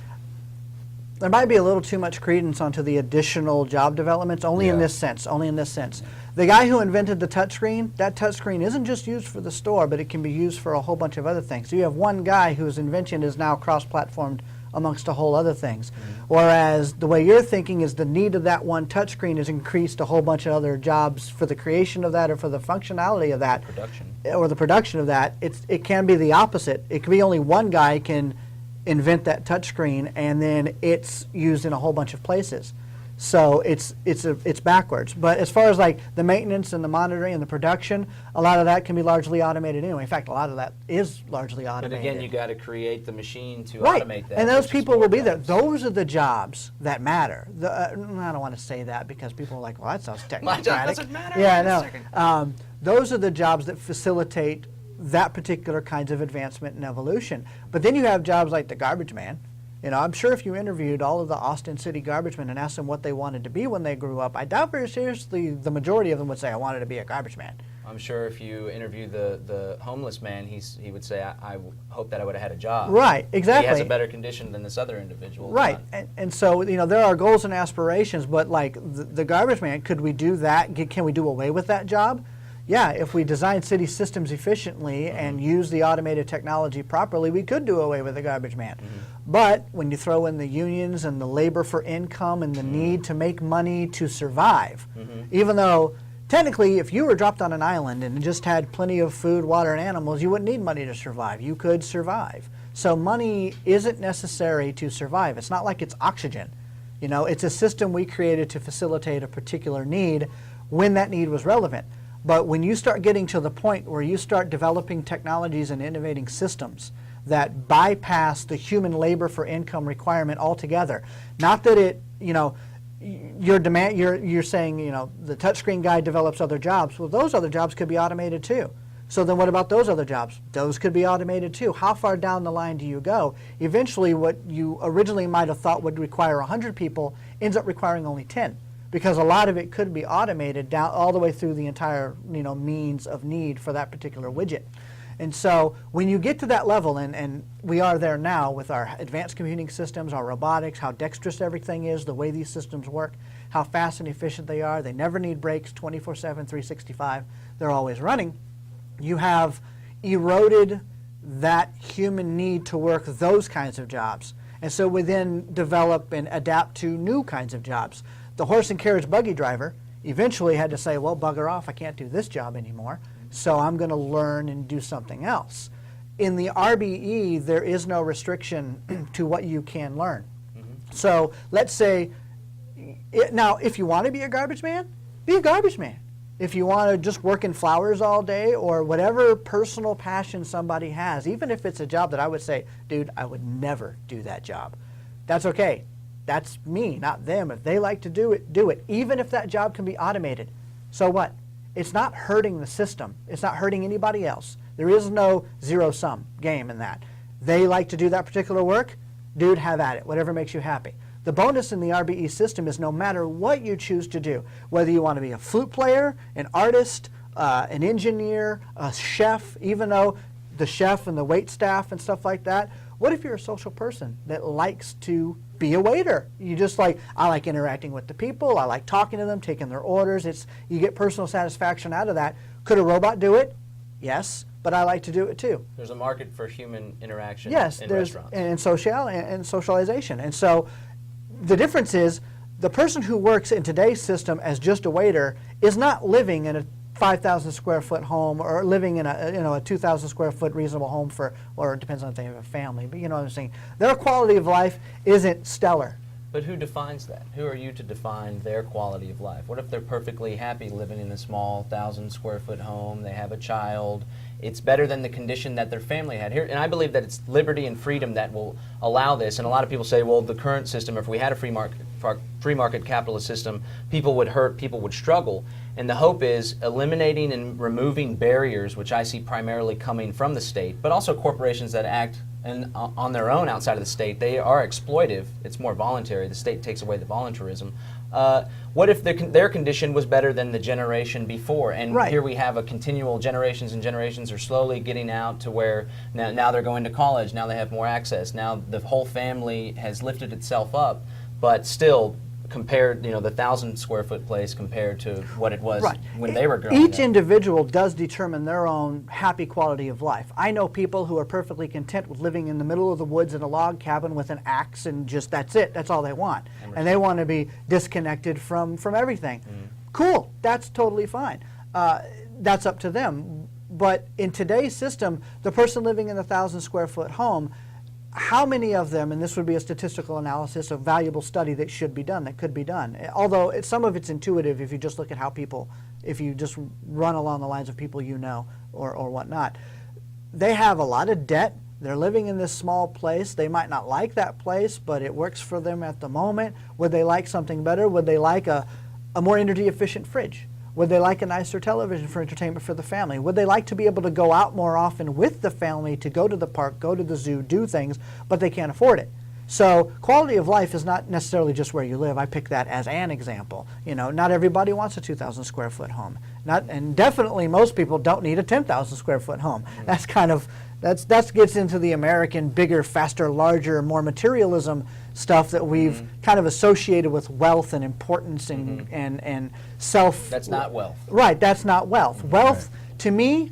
There might be a little too much credence onto the additional job developments, only in Yeah. this sense, only in this sense. The guy who invented the touchscreen, that touchscreen isn't just used for the store, but it can be used for a whole bunch of other things. So you have one guy whose invention is now cross-platformed amongst a whole other things. Whereas the way you're thinking is the need of that one touchscreen has increased a whole bunch of other jobs for the creation of that or for the functionality of that. Production. Or the production of that. It can be the opposite. It can be only one guy can invent that touchscreen and then it's used in a whole bunch of places. So it's backwards. But as far as like the maintenance and the monitoring and the production, a lot of that can be largely automated anyway. In fact, a lot of that is largely But automated. again, you got to create the machine to Right, automate that. and those which is people more will be there. jobs. Those are the jobs that matter. I don't want to say that because people are like, well, that sounds My technocratic. job doesn't matter. Yeah, Wait a no. second. Those are the jobs that facilitate that particular kinds of advancement and evolution. But then you have jobs like the garbage man. You know, I'm sure if you interviewed all of the Austin City garbage men and asked them what they wanted to be when they grew up, I doubt very seriously the majority of them would say, I wanted to be a garbage man. I'm sure if you interview the homeless man, he would say, I hope that I would have had a job. Right, exactly. He has a better condition than this other individual. Right, and so, you know, there are goals and aspirations, but like the garbage man, could we do that? Can we do away with that job? Yeah, if we design city systems efficiently and use the automated technology properly, we could do away with the garbage man. But when you throw in the unions and the labor for income and the need to make money to survive, even though technically if you were dropped on an island and just had plenty of food, water, and animals, you wouldn't need money to survive. You could survive. So money isn't necessary to survive. It's not like it's oxygen. You know, it's a system we created to facilitate a particular need when that need was relevant. But when you start getting to the point where you start developing technologies and innovating systems that bypass the human labor for income requirement altogether, not that it, you know, you're saying, you know, the touchscreen guy develops other jobs. Well, those other jobs could be automated too. So then what about those other jobs? Those could be automated too. How far down the line do you go? Eventually what you originally might have thought would require 100 people ends up requiring only 10. Because a lot of it could be automated down all the way through the entire, you know, means of need for that particular widget. And so when you get to that level, and we are there now with our advanced computing systems, our robotics, how dexterous everything is, the way these systems work, how fast and efficient they are, they never need breaks, 24/7, 365, they're always running. You have eroded that human need to work those kinds of jobs. And so we then develop and adapt to new kinds of jobs. The horse and carriage buggy driver eventually had to say, well, bugger off, I can't do this job anymore, so I'm going to learn and do something else. In the RBE, there is no restriction to what you can learn. So let's say, now if you want to be a garbage man, be a garbage man. If you want to just work in flowers all day or whatever personal passion somebody has, even if it's a job that I would say, dude, I would never do that job. That's okay. That's me, not them. If they like to do it, do it. Even if that job can be automated. So what? It's not hurting the system. It's not hurting anybody else. There is no zero-sum game in that. They like to do that particular work, dude, have at it, whatever makes you happy. The bonus in the RBE system is no matter what you choose to do, whether you want to be a flute player, an artist, an engineer, a chef, even though the chef and the wait staff and stuff like that, what if you're a social person that likes to be a waiter? You just like, I like interacting with the people, I like talking to them, taking their orders, you get personal satisfaction out of that. Could a robot do it? Yes, but I like to do it too. There's a market for human interaction yes, in there's, restaurants. And socialization. And so the difference is the person who works in today's system as just a waiter is not living in a 5,000 square foot home or living in a 2,000 square foot reasonable home for, or it depends on if they have a family, but you know what I'm saying. Their quality of life isn't stellar. But who defines that? Who are you to define their quality of life? What if they're perfectly happy living in a small 1,000 square foot home, they have a child, it's better than the condition that their family had here? And I believe that it's liberty and freedom that will allow this. And a lot of people say, well, the current system, if we had a free market capitalist system, people would hurt, people would struggle. And the hope is eliminating and removing barriers, which I see primarily coming from the state, but also corporations that act on their own outside of the state. They are exploitive. It's more voluntary. The state takes away the voluntarism. What if their condition was better than the generation before? And right. Here we have a continual generations and generations are slowly getting out to where now they're going to college, now they have more access, now the whole family has lifted itself up, but still compared, the 1,000 square foot place compared to what it was right. when they were growing up. Each individual does determine their own happy quality of life. I know people who are perfectly content with living in the middle of the woods in a log cabin with an axe and just that's it. That's all they want. And they want to be disconnected from everything. Cool. That's totally fine. That's up to them. But in today's system, the person living in the 1,000 square foot home, how many of them, and this would be a statistical analysis, a valuable study that should be done, that could be done. Although some of it's intuitive if you just look at how people, if you just run along the lines of people you know or whatnot. They have a lot of debt. They're living in this small place. They might not like that place, but it works for them at the moment. Would they like something better? Would they like a more energy efficient fridge? Would they like a nicer television for entertainment for the family? Would they like to be able to go out more often with the family to go to the park, go to the zoo, do things, but they can't afford it? So quality of life is not necessarily just where you live. I pick that as an example. Not everybody wants a 2,000 square foot home. And definitely most people don't need a 10,000 square foot home. That's kind of, that gets into the American bigger, faster, larger, more materialism stuff that we've kind of associated with wealth and importance and self. That's not wealth. Right, that's not wealth. Wealth, to me,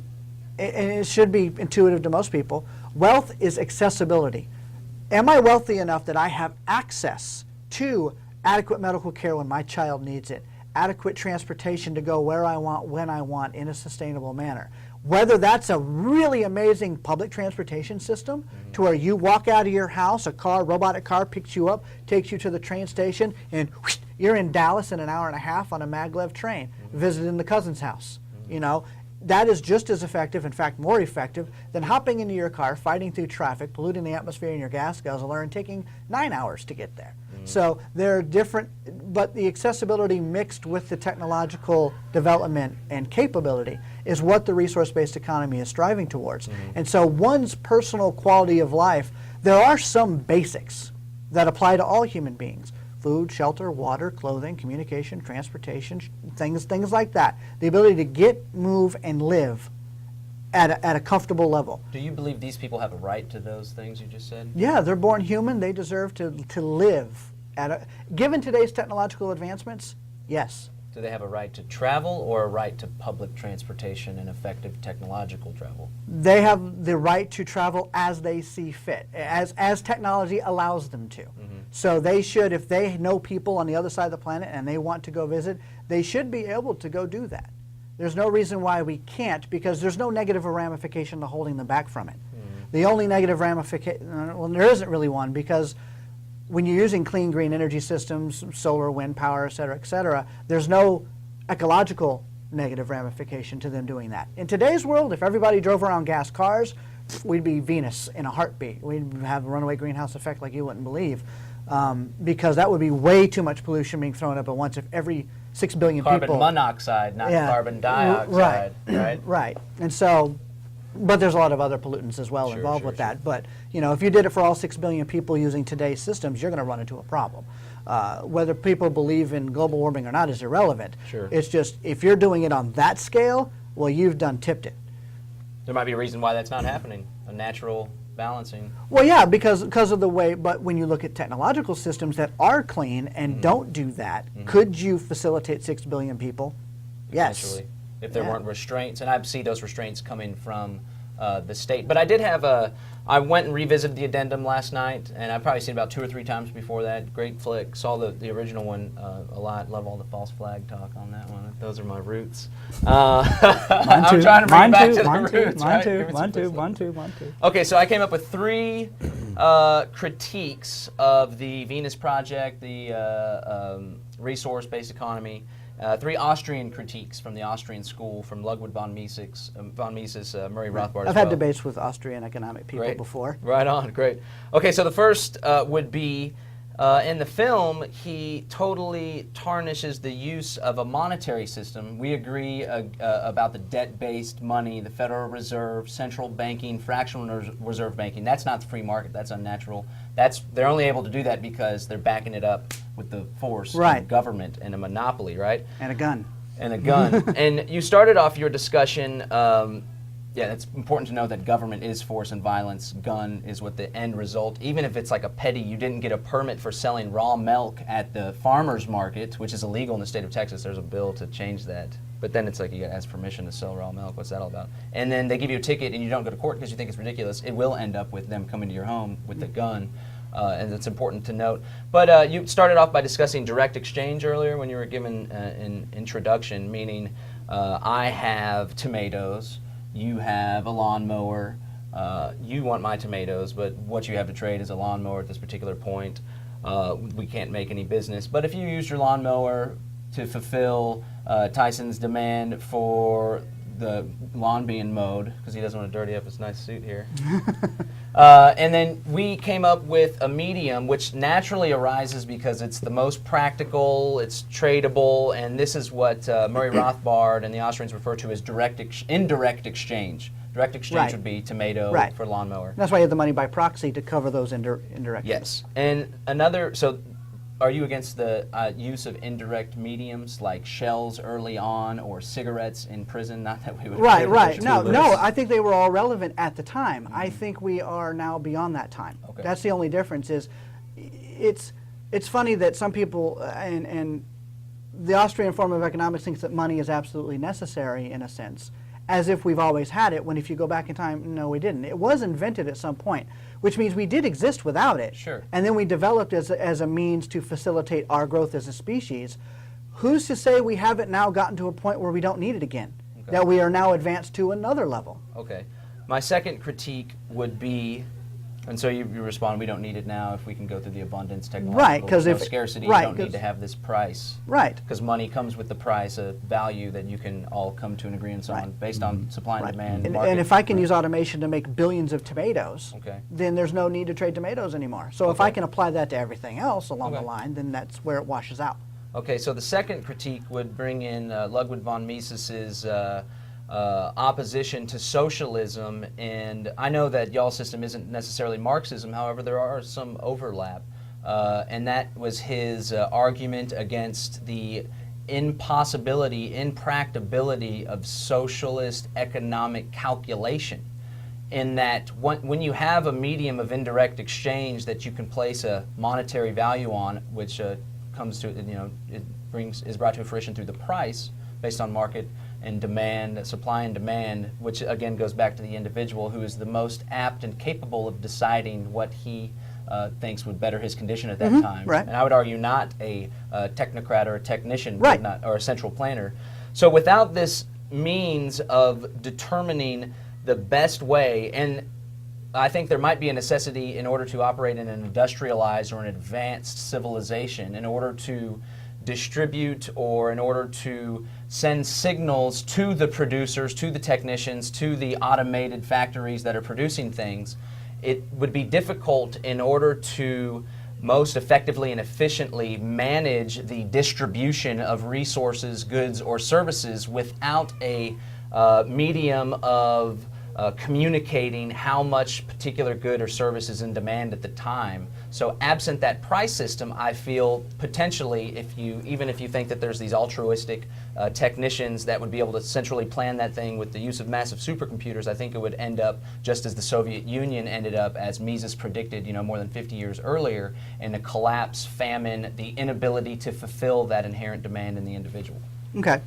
and it should be intuitive to most people, wealth is accessibility. Am I wealthy enough that I have access to adequate medical care when my child needs it, adequate transportation to go where I want, when I want, in a sustainable manner? Whether that's a really amazing public transportation system to where you walk out of your house, a robotic car picks you up, takes you to the train station, and whoosh, you're in Dallas in an hour and a half on a maglev train, visiting the cousin's house. That is just as effective, in fact more effective, than hopping into your car, fighting through traffic, polluting the atmosphere in your gas guzzler, and taking 9 hours to get there. So they're different, but the accessibility mixed with the technological development and capability is what the resource-based economy is striving towards. And so one's personal quality of life, there are some basics that apply to all human beings. Food, shelter, water, clothing, communication, transportation, things like that. The ability to get, move, and live at a comfortable level. Do you believe these people have a right to those things you just said? Yeah, they're born human. They deserve to live. Given today's technological advancements, yes. Do they have a right to travel or a right to public transportation and effective technological travel? They have the right to travel as they see fit, as technology allows them to. So they should, if they know people on the other side of the planet and they want to go visit, they should be able to go do that. There's no reason why we can't, because there's no negative ramification to holding them back from it. The only negative ramification, well, there isn't really one, because when you're using clean green energy systems, solar, wind power, et cetera, there's no ecological negative ramification to them doing that. In today's world, if everybody drove around gas cars, we'd be Venus in a heartbeat. We'd have a runaway greenhouse effect like you wouldn't believe, because that would be way too much pollution being thrown up at once if every 6 billion people... Carbon monoxide, not carbon dioxide, right? Right. And so, but there's a lot of other pollutants as well involved with that. But, you know, if you did it for all 6 billion people using today's systems, you're going to run into a problem. Whether people believe in global warming or not is irrelevant. Sure. It's just, if you're doing it on that scale, well, you've done tipped it. There might be a reason why that's not happening, a natural balancing. Well, yeah, because of the way, but when you look at technological systems that are clean and don't do that, could you facilitate 6 billion people? Yes. Potentially, if there weren't restraints, and I see those restraints coming from the state. But I did have I went and revisited the addendum last night, and I've probably seen it about 2 or 3 times before that. Great flick. Saw the original one a lot. Love all the false flag talk on that one. Those are my roots. I'm trying to bring it back to the roots. Mine too. Okay, so I came up with 3 critiques of the Venus Project, the resource-based economy. 3 Austrian critiques from the Austrian school, from Ludwig von Mises, Murray Rothbard. I've had debates with Austrian economic people before. Right on, great. Okay, so the first would be, in the film, he totally tarnishes the use of a monetary system. We agree about the debt-based money, the Federal Reserve, central banking, fractional reserve banking. That's not the free market. That's unnatural. They're only able to do that because they're backing it up with the force of government and a monopoly, right? And a gun. And a gun. And you started off your discussion, it's important to know that government is force and violence. Gun is what the end result. Even if it's like a petty, you didn't get a permit for selling raw milk at the farmer's market, which is illegal in the state of Texas. There's a bill to change that. But then it's like you got to ask permission to sell raw milk. What's that all about? And then they give you a ticket and you don't go to court because you think it's ridiculous. It will end up with them coming to your home with the gun. And it's important to note. But you started off by discussing direct exchange earlier when you were given an introduction, meaning I have tomatoes, you have a lawnmower, you want my tomatoes, but what you have to trade is a lawnmower at this particular point. We can't make any business. But if you use your lawnmower to fulfill Tyson's demand for the lawn being mowed, because he doesn't want to dirty up his nice suit here. And then we came up with a medium which naturally arises because it's the most practical, it's tradable, and this is what Murray Rothbard and the Austrians refer to as indirect exchange. Direct exchange would be tomato for lawnmower. That's why you have the money by proxy to cover those indirect. Yes. And so are you against the use of indirect mediums like shells early on or cigarettes in prison? Not that we would. Right. No. I think they were all relevant at the time. I think we are now beyond that time. Okay. That's the only difference. It's funny that some people and the Austrian form of economics thinks that money is absolutely necessary in a sense, as if we've always had it. When if you go back in time, no, we didn't. It was invented at some point, which means we did exist without it. Sure. And then we developed as a means to facilitate our growth as a species. Who's to say we haven't now gotten to a point where we don't need it again? Okay. That we are now advanced to another level. Okay. My second critique would be, and so you respond, we don't need it now if we can go through the abundance technological. Right, because if scarcity, you don't need to have this price. Right. Because money comes with the price, a value that you can all come to an agreement on based on supply and demand. And if I can use automation to make billions of tomatoes, then there's no need to trade tomatoes anymore. So if I can apply that to everything else along the line, then that's where it washes out. Okay, so the second critique would bring in Ludwig von Mises's opposition to socialism, and I know that y'all's system isn't necessarily Marxism, however there are some overlap, and that was his argument against the impracticability of socialist economic calculation, in that when you have a medium of indirect exchange that you can place a monetary value on, which comes to, is brought to fruition through the price based on market and demand, supply and demand, which again goes back to the individual who is the most apt and capable of deciding what he thinks would better his condition at that time. Right. And I would argue not a technocrat or a technician, Right. or a central planner. So without this means of determining the best way, and I think there might be a necessity in order to operate in an industrialized or an advanced civilization, in order to distribute or in order to send signals to the producers, to the technicians, to the automated factories that are producing things, it would be difficult in order to most effectively and efficiently manage the distribution of resources, goods, or services without a medium of communicating how much particular good or service is in demand at the time. So absent that price system, I feel potentially, even if you think that there's these altruistic technicians that would be able to centrally plan that thing with the use of massive supercomputers, I think it would end up just as the Soviet Union ended up, as Mises predicted, more than 50 years earlier, in a collapse, famine, the inability to fulfill that inherent demand in the individual. Okay.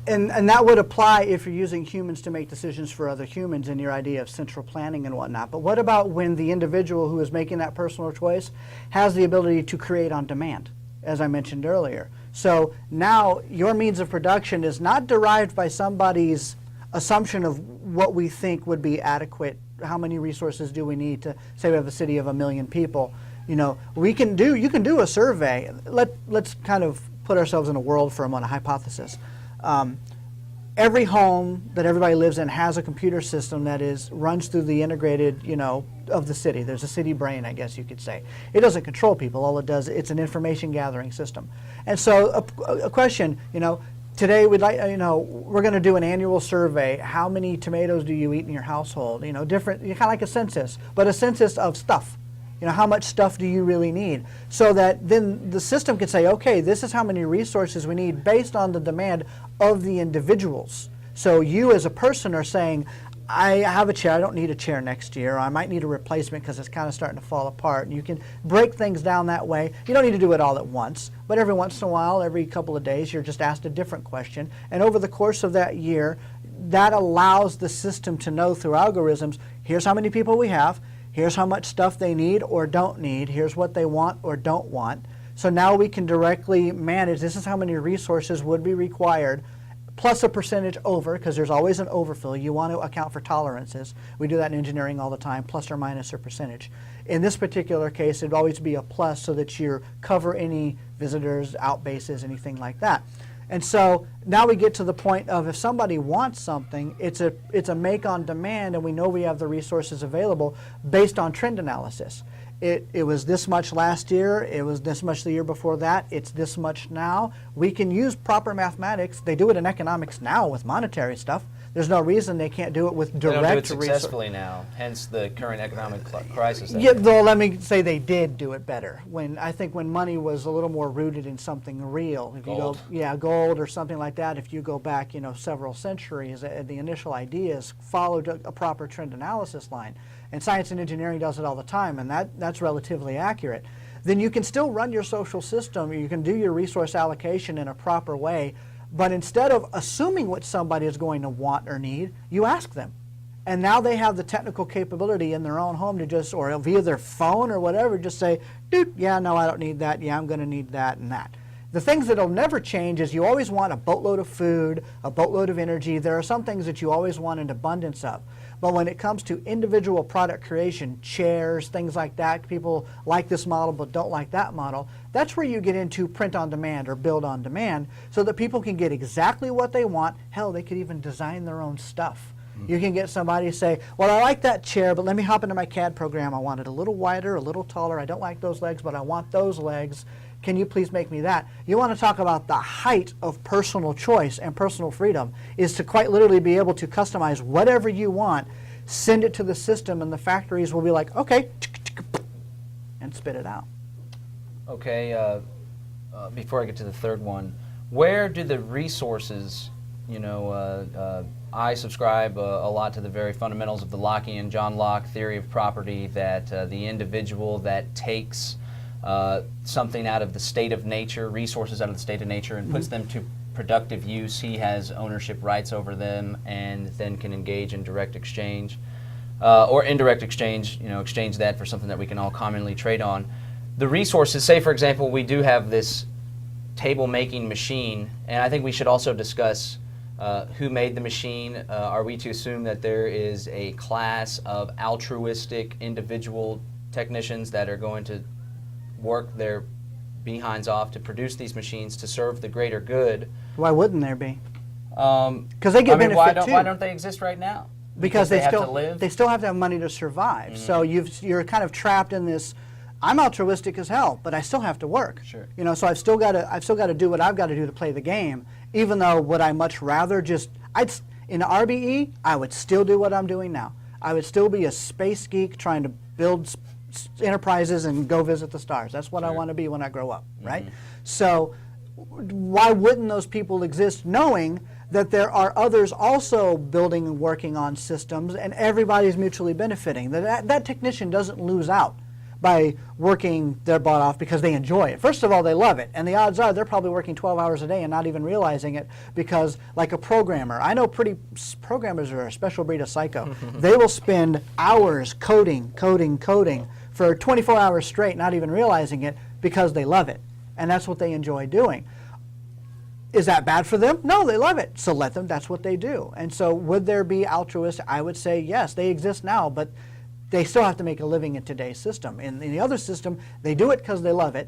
And that would apply if you're using humans to make decisions for other humans in your idea of central planning and whatnot. But what about when the individual who is making that personal choice has the ability to create on demand, as I mentioned earlier? So now your means of production is not derived by somebody's assumption of what we think would be adequate. How many resources do we need to say we have a city of 1 million people? You can do a survey. Let's kind of put ourselves in a world for a moment, a hypothesis. Every home that everybody lives in has a computer system that runs through the integrated, of the city. There's a city brain, I guess you could say. It doesn't control people. All it does, it's an information gathering system. And so a question, today we'd like, we're going to do an annual survey. How many tomatoes do you eat in your household? Different, kind of like a census, but a census of stuff. How much stuff do you really need? So that then the system can say, okay, this is how many resources we need based on the demand of the individuals. So you as a person are saying, I have a chair, I don't need a chair next year, or I might need a replacement because it's kind of starting to fall apart. And you can break things down that way. You don't need to do it all at once, but every once in a while, every couple of days, you're just asked a different question. And over the course of that year, that allows the system to know through algorithms, here's how many people we have, here's how much stuff they need or don't need. Here's what they want or don't want. So now we can directly manage, this is how many resources would be required, plus a percentage over, because there's always an overfill. You want to account for tolerances. We do that in engineering all the time, plus or minus a percentage. In this particular case, it'd always be a plus so that you cover any visitors, outbases, anything like that. And so now we get to the point of if somebody wants something, it's a make on demand, and we know we have the resources available based on trend analysis. It was this much last year, it was this much the year before that, it's this much now. We can use proper mathematics. They do it in economics now with monetary stuff. There's no reason they can't do it with direct They don't do it successfully now, hence the current economic crisis. Yeah, though let me say they did do it better. I think when money was a little more rooted in something real. If gold. You go, gold or something like that. If you go back, several centuries, the initial ideas followed a proper trend analysis line. And science and engineering does it all the time, and that's relatively accurate. Then you can still run your social system. You can do your resource allocation in a proper way. But instead of assuming what somebody is going to want or need, you ask them. And now they have the technical capability in their own home to just, or via their phone or whatever, just say, dude, yeah, no, I don't need that. Yeah, I'm going to need that and that. The things that will never change is you always want a boatload of food, a boatload of energy. There are some things that you always want an abundance of. But when it comes to individual product creation, chairs, things like that, people like this model but don't like that model, that's where you get into print on demand or build on demand so that people can get exactly what they want. Hell, they could even design their own stuff. You can get somebody to say, well, I like that chair, but let me hop into my CAD program. I want it a little wider, a little taller. I don't like those legs, but I want those legs. Can you please make me that? You want to talk about the height of personal choice and personal freedom is to quite literally be able to customize whatever you want, send it to the system, and the factories will be like, okay, and spit it out. Okay, before I get to the third one, where do the resources, I subscribe a lot to the very fundamentals of the Lockean, John Locke theory of property, that the individual that takes something out of the state of nature, resources out of the state of nature, and puts them to productive use. He has ownership rights over them, and then can engage in direct exchange or indirect exchange. Exchange that for something that we can all commonly trade on. The resources, say for example, we do have this table making machine, and I think we should also discuss who made the machine. Are we to assume that there is a class of altruistic individual technicians that are going to work their behinds off to produce these machines to serve the greater good? Why wouldn't there be? Because they get benefit why too. don't they exist right now? Because they have still to live? they still have to have money to survive. So you're kind of trapped in this. I'm altruistic as hell, but I still have to work. Sure. So I've still got to do what I've got to do to play the game. Even though would I much rather in RBE, I would still do what I'm doing now. I would still be a space geek trying to build enterprises and go visit the stars. That's what I want to be when I grow up, right? So why wouldn't those people exist knowing that there are others also building and working on systems and everybody's mutually benefiting? That technician doesn't lose out by working their butt off because they enjoy it. First of all, they love it, and the odds are they're probably working 12 hours a day and not even realizing it, because like a programmer, I know programmers are a special breed of psycho. They will spend hours coding for 24 hours straight, not even realizing it, because they love it, and that's what they enjoy doing. Is that bad for them? No, they love it. So let them, that's what they do. And so would there be altruists? I would say yes, they exist now, but they still have to make a living in today's system. In the other system, they do it because they love it.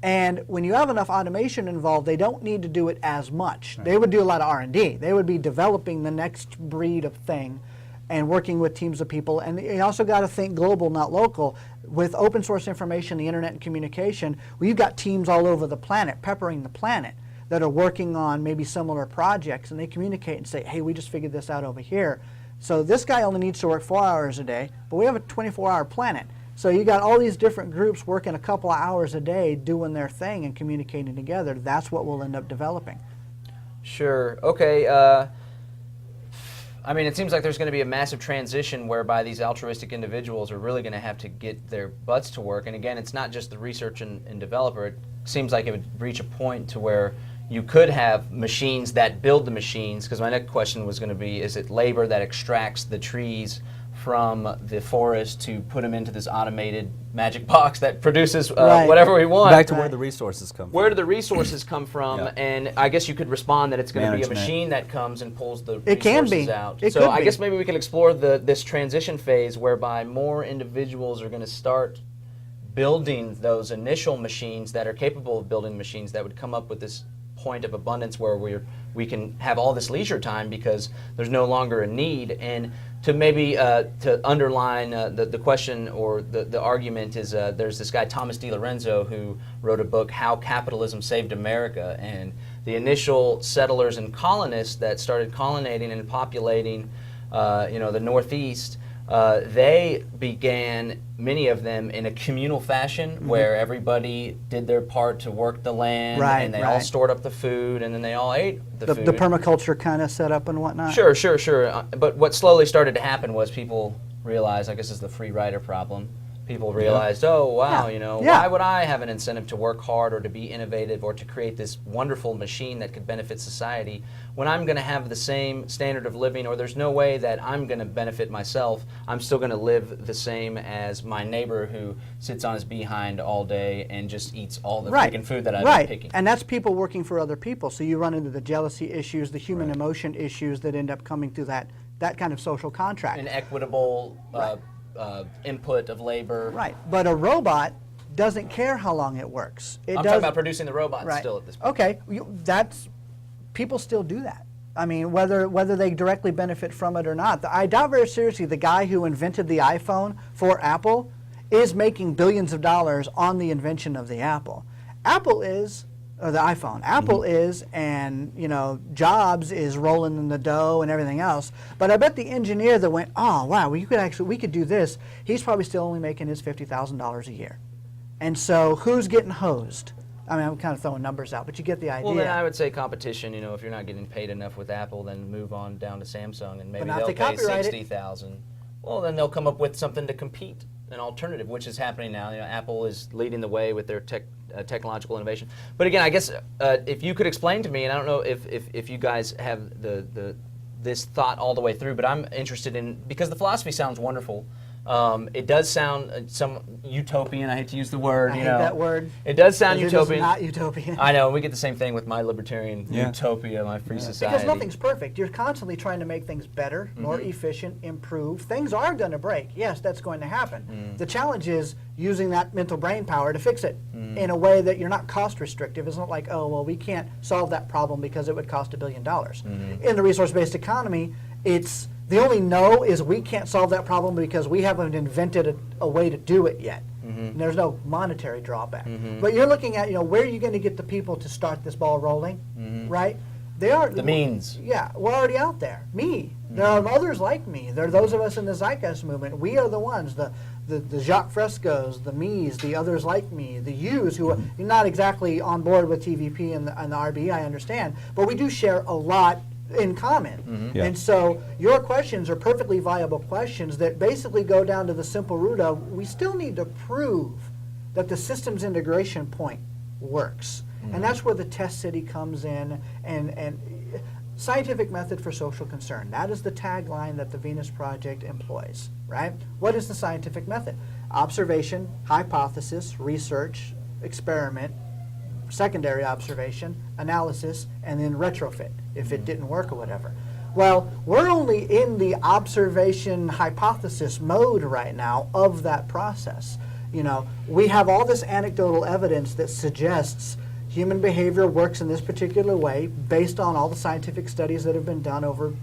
And when you have enough automation involved, they don't need to do it as much. Right. They would do a lot of R&D. They would be developing the next breed of thing and working with teams of people. And you also got to think global, not local. With open source information, the internet, and communication, we've got teams all over the planet, peppering the planet, that are working on maybe similar projects, and they communicate and say, hey, we just figured this out over here. So this guy only needs to work 4 hours a day, but we have a 24-hour planet. So you got all these different groups working a couple of hours a day doing their thing and communicating together. That's what we'll end up developing. Sure. Okay. I mean, it seems like there's going to be a massive transition whereby these altruistic individuals are really going to have to get their butts to work. And again, it's not just the research and developer. It seems like it would reach a point to where you could have machines that build the machines, because my next question was going to be, is it labor that extracts the trees from the forest to put them into this automated magic box that produces whatever we want? Back to where the resources come from. Where do the resources come from? Yeah. And I guess you could respond that it's going to be a Management. machine that comes and pulls the It can resources be. out. It So could I be. guess maybe we can explore this transition phase whereby more individuals are going to start building those initial machines that are capable of building machines that would come up with this point of abundance where we can have all this leisure time because there's no longer a need. And to maybe to underline the question or the argument is there's this guy Thomas DiLorenzo who wrote a book, How Capitalism Saved America, and the initial settlers and colonists that started colonizing and populating the Northeast, they began, many of them, in a communal fashion where everybody did their part to work the land, and they all stored up the food, and then they all ate the food. The permaculture kind of setup and whatnot? Sure. But what slowly started to happen was people realized, I guess it's the free rider problem, people realized, oh, wow, why would I have an incentive to work hard or to be innovative or to create this wonderful machine that could benefit society when I'm going to have the same standard of living, or there's no way that I'm going to benefit myself. I'm still going to live the same as my neighbor who sits on his behind all day and just eats all the freaking food that I've been picking. And that's people working for other people. So you run into the jealousy issues, the human emotion issues that end up coming through that kind of social contract. An equitable input of labor. Right, but a robot doesn't care how long it works. I'm talking about producing the robots still at this point. Okay, people still do that. I mean, whether they directly benefit from it or not. I doubt very seriously the guy who invented the iPhone for Apple is making billions of dollars on the invention of the Apple. Apple is, or the iPhone. Apple is, and Jobs is rolling in the dough and everything else. But I bet the engineer that went, oh wow, we could do this. He's probably still only making his $50,000 a year. And so who's getting hosed? I mean, I'm kind of throwing numbers out, but you get the idea. Well, then I would say competition. If you're not getting paid enough with Apple, then move on down to Samsung, and maybe they'll pay $60,000. Well, then they'll come up with something to compete. an alternative, which is happening now. You know, Apple is leading the way with their technological innovation. But again, I guess if you could explain to me, and I don't know if you guys have this thought all the way through, but I'm interested in, because the philosophy sounds wonderful. It does sound some utopian. I hate to use the word. I hate that word. It does sound utopian. It is not utopian. I know. We get the same thing with my libertarian utopia, my free society. Because nothing's perfect. You're constantly trying to make things better, more efficient, improve. Things are going to break. Yes, that's going to happen. The challenge is using that mental brain power to fix it in a way that you're not cost restrictive. It's not like, oh, well, we can't solve that problem because it would cost $1 billion. In the resource-based economy, it's the only no is we can't solve that problem because we haven't invented a way to do it yet. And there's no monetary drawback. But you're looking at, where are you going to get the people to start this ball rolling, right? They are the means. Yeah, we're already out there. Me. There are others like me. There are those of us in the Zeitgeist movement. We are the ones, the Jacques Frescos, the me's, the others like me, the yous who are not exactly on board with TVP and the RB, I understand, but we do share a lot in common. And so your questions are perfectly viable questions that basically go down to the simple root of, we still need to prove that the systems integration point works. And that's where the test city comes in, and scientific method for social concern. That is the tagline that the Venus Project employs, right? What is the scientific method? Observation, hypothesis, research, experiment, secondary observation, analysis, and then retrofit if it didn't work or whatever. Well, we're only in the observation hypothesis mode right now of that process. We have all this anecdotal evidence that suggests human behavior works in this particular way based on all the scientific studies that have been done over,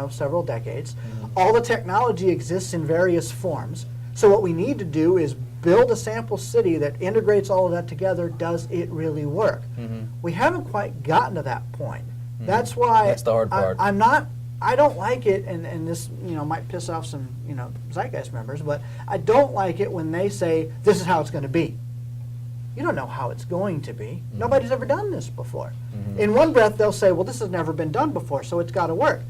several decades. All the technology exists in various forms. So what we need to do is build a sample city that integrates all of that together. Does it really work? We haven't quite gotten to that point. That's why that's the hard part. I don't like it, and this might piss off some Zeitgeist members, but I don't like it when they say this is how it's going to be. You don't know how it's going to be. Nobody's ever done this before. In one breath, they'll say, well, this has never been done before, so it's got to work.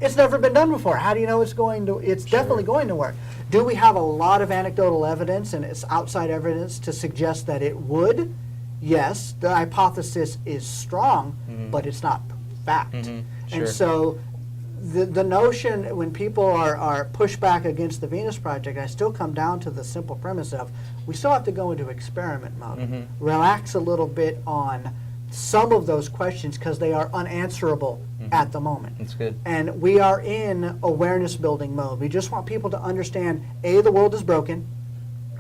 It's never been done before. How do you know it's going to? It's definitely going to work. Do we have a lot of anecdotal evidence and it's outside evidence to suggest that it would? Yes, the hypothesis is strong, but it's not fact. And so the notion when people are pushed back against the Venus Project, I still come down to the simple premise of we still have to go into experiment mode. Relax a little bit on some of those questions because they are unanswerable at the moment. That's good. And we are in awareness building mode. We just want people to understand, A, the world is broken,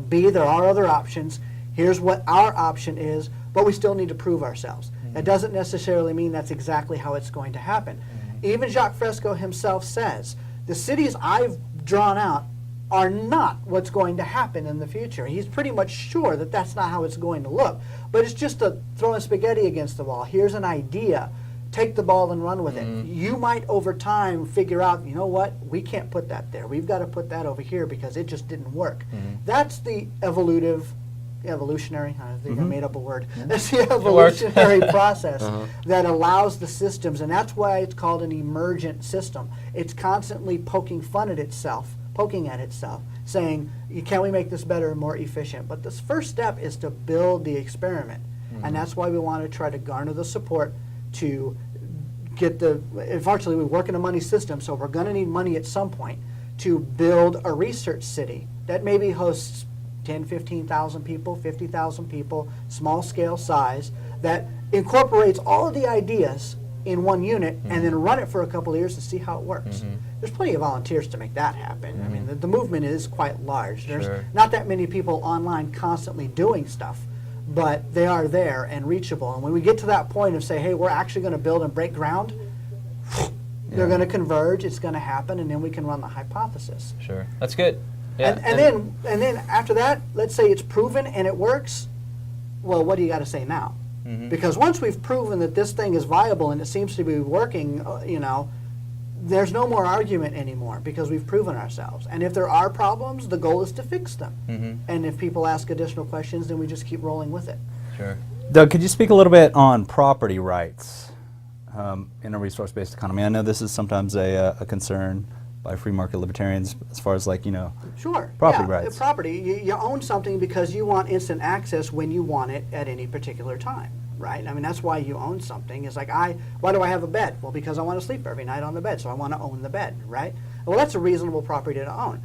B, there are other options, here's what our option is, but we still need to prove ourselves. That doesn't necessarily mean that's exactly how it's going to happen. Even Jacques Fresco himself says, the cities I've drawn out are not what's going to happen in the future. He's pretty much sure that that's not how it's going to look. But it's just throwing spaghetti against the wall. Here's an idea. Take the ball and run with it. You might, over time, figure out, you know what, we can't put that there. We've got to put that over here because it just didn't work. That's the evolutionary, I think I made up a word. That's the evolutionary process that allows the systems, and that's why it's called an emergent system. It's constantly poking at itself, saying, can we make this better and more efficient? But this first step is to build the experiment. And that's why we want to try to garner the support to get unfortunately we work in a money system, so we're going to need money at some point to build a research city that maybe hosts 10, 15,000 people, 50,000 people, small scale size, that incorporates all of the ideas in one unit and then run it for a couple of years to see how it works. There's plenty of volunteers to make that happen. I mean, the movement is quite large. There's not that many people online constantly doing stuff, but they are there and reachable. And when we get to that point of say, hey, we're actually going to build and break ground, they're going to converge, it's going to happen, and then we can run the hypothesis. Sure, that's good. Yeah. And then after that, let's say it's proven and it works, well, what do you got to say now? Because once we've proven that this thing is viable and it seems to be working, there's no more argument anymore because we've proven ourselves. And if there are problems, the goal is to fix them. And if people ask additional questions, then we just keep rolling with it. Sure. Doug, could you speak a little bit on property rights in a resource-based economy? I know this is sometimes a concern by free market libertarians as far as like, you know, Sure. property yeah, rights. Property. You own something because you want instant access when you want it at any particular time, right? I mean, that's why you own something. It's like, why do I have a bed? Well, because I want to sleep every night on the bed, so I want to own the bed, right? Well, that's a reasonable property to own.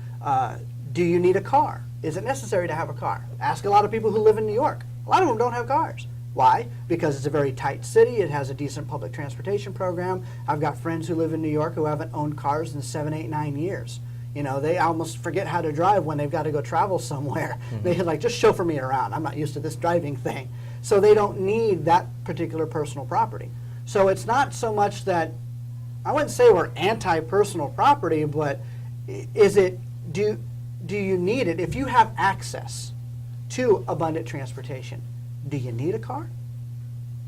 Do you need a car? Is it necessary to have a car? Ask a lot of people who live in New York. A lot of them don't have cars. Why? Because it's a very tight city. It has a decent public transportation program. I've got friends who live in New York who haven't owned cars in 7, 8, 9 years. You know, they almost forget how to drive when they've got to go travel somewhere. They're like, just chauffeur me around. I'm not used to this driving thing. So they don't need that particular personal property. So it's not so much that, I wouldn't say we're anti-personal property, but is it, do you need it? If you have access to abundant transportation, do you need a car?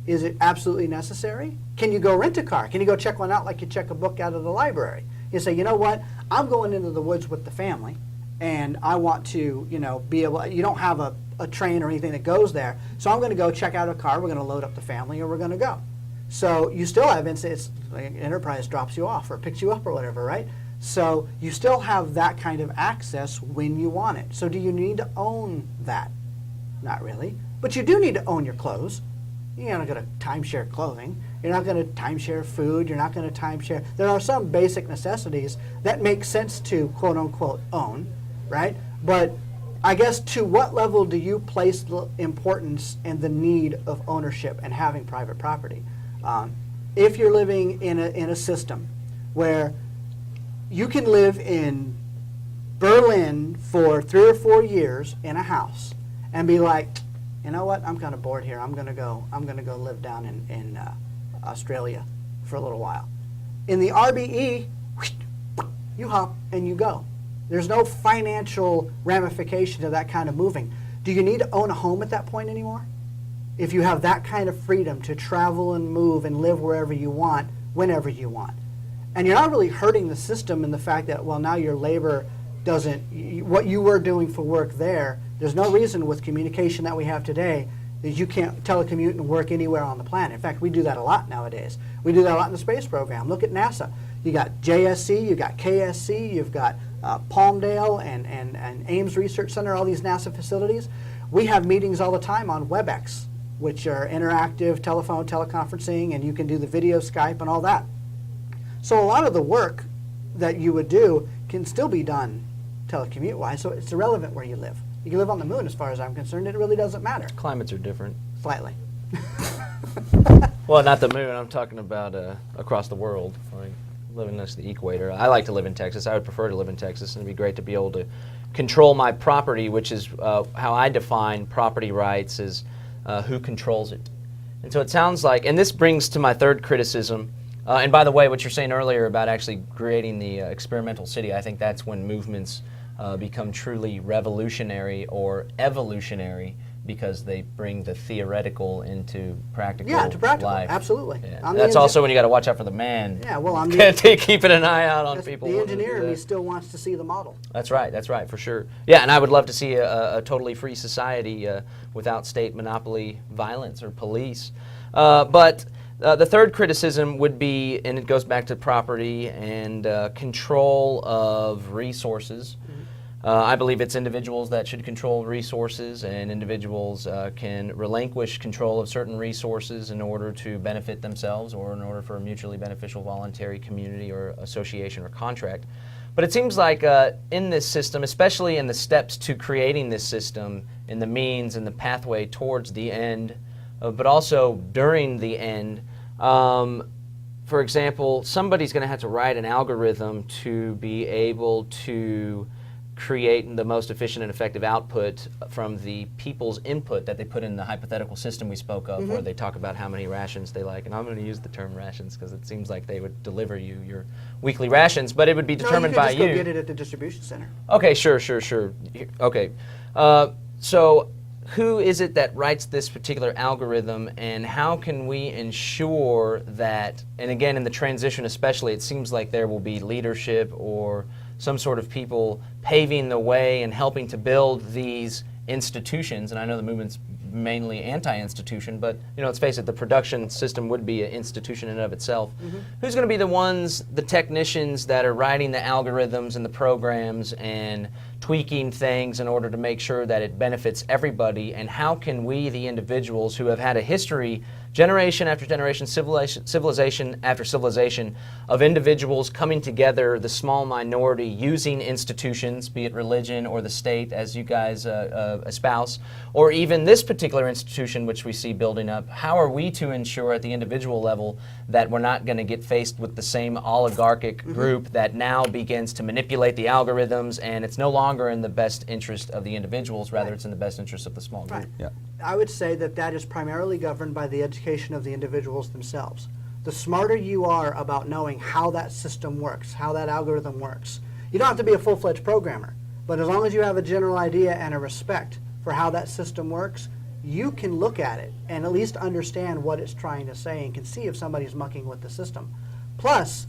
Is it absolutely necessary? Can you go rent a car? Can you go check one out like you check a book out of the library? You say, you know what, I'm going into the woods with the family, and I want to, you know, be able, you don't have a train or anything that goes there, so I'm going to go check out a car, we're going to load up the family, and we're going to go. So you still have, it's like Enterprise drops you off or picks you up or whatever, right? So you still have that kind of access when you want it. So do you need to own that? Not really. But you do need to own your clothes. You're not going to timeshare clothing. You're not going to timeshare food. You're not going to timeshare. There are some basic necessities that make sense to quote unquote own, right? But I guess to what level do you place the importance and the need of ownership and having private property? If you're living in a system where you can live in Berlin for 3 or 4 years in a house and be like, you know what, I'm kind of bored here. I'm gonna go live down in Australia for a little while. In the RBE, you hop and you go. There's no financial ramification to that kind of moving. Do you need to own a home at that point anymore? If you have that kind of freedom to travel and move and live wherever you want, whenever you want. And you're not really hurting the system in the fact that, well, now your labor doesn't, what you were doing for work there, there's no reason with communication that we have today that you can't telecommute and work anywhere on the planet. In fact, we do that a lot nowadays. We do that a lot in the space program. Look at NASA. You got JSC, you got KSC, you've got Palmdale and Ames Research Center, all these NASA facilities. We have meetings all the time on WebEx, which are interactive telephone, teleconferencing, and you can do the video Skype and all that. So a lot of the work that you would do can still be done telecommute-wise, so it's irrelevant where you live. You can live on the moon as far as I'm concerned. It really doesn't matter. Climates are different. Slightly. Well, not the moon. I'm talking about across the world, like living next to the equator. I like to live in Texas. I would prefer to live in Texas, and it'd be great to be able to control my property, which is how I define property rights, is who controls it. And so it sounds like, and this brings to my third criticism, and by the way, what you're saying earlier about actually creating the experimental city, I think that's when movements become truly revolutionary or evolutionary, because they bring the theoretical into practical life. Yeah, to practical, absolutely. Yeah. That's also when you got to watch out for the man. Yeah, well, I'm keeping an eye out on people. The engineer in me still wants to see the model. That's right, for sure. Yeah, and I would love to see a totally free society without state monopoly violence or police. But the third criticism would be, and it goes back to property and control of resources. I believe it's individuals that should control resources, and individuals can relinquish control of certain resources in order to benefit themselves or in order for a mutually beneficial voluntary community or association or contract. But it seems like in this system, especially in the steps to creating this system, in the means and the pathway towards the end, but also during the end, for example, somebody's going to have to write an algorithm to be able to create the most efficient and effective output from the people's input that they put in the hypothetical system we spoke of, where they talk about how many rations they like. And I'm going to use the term rations because it seems like they would deliver you your weekly rations, but it would be determined by you. No, you could just go get it at the distribution center. Okay, sure. Okay. So who is it that writes this particular algorithm, and how can we ensure that, and again in the transition especially, it seems like there will be leadership or some sort of people paving the way and helping to build these institutions, and I know the movement's mainly anti-institution, but let's face it, the production system would be an institution in and of itself. Who's going to be the ones, the technicians that are writing the algorithms and the programs and tweaking things in order to make sure that it benefits everybody? And how can we, the individuals who have had a history, generation after generation, civilization after civilization, of individuals coming together, the small minority, using institutions, be it religion or the state, as you guys espouse, or even this particular institution which we see building up, how are we to ensure at the individual level that we're not going to get faced with the same oligarchic group that now begins to manipulate the algorithms, and it's no longer in the best interest of the individuals, rather it's in the best interest of the small group? Right. Yeah. I would say that that is primarily governed by the education of the individuals themselves. The smarter you are about knowing how that system works, how that algorithm works, you don't have to be a full-fledged programmer, but as long as you have a general idea and a respect for how that system works, you can look at it and at least understand what it's trying to say and can see if somebody's mucking with the system. Plus,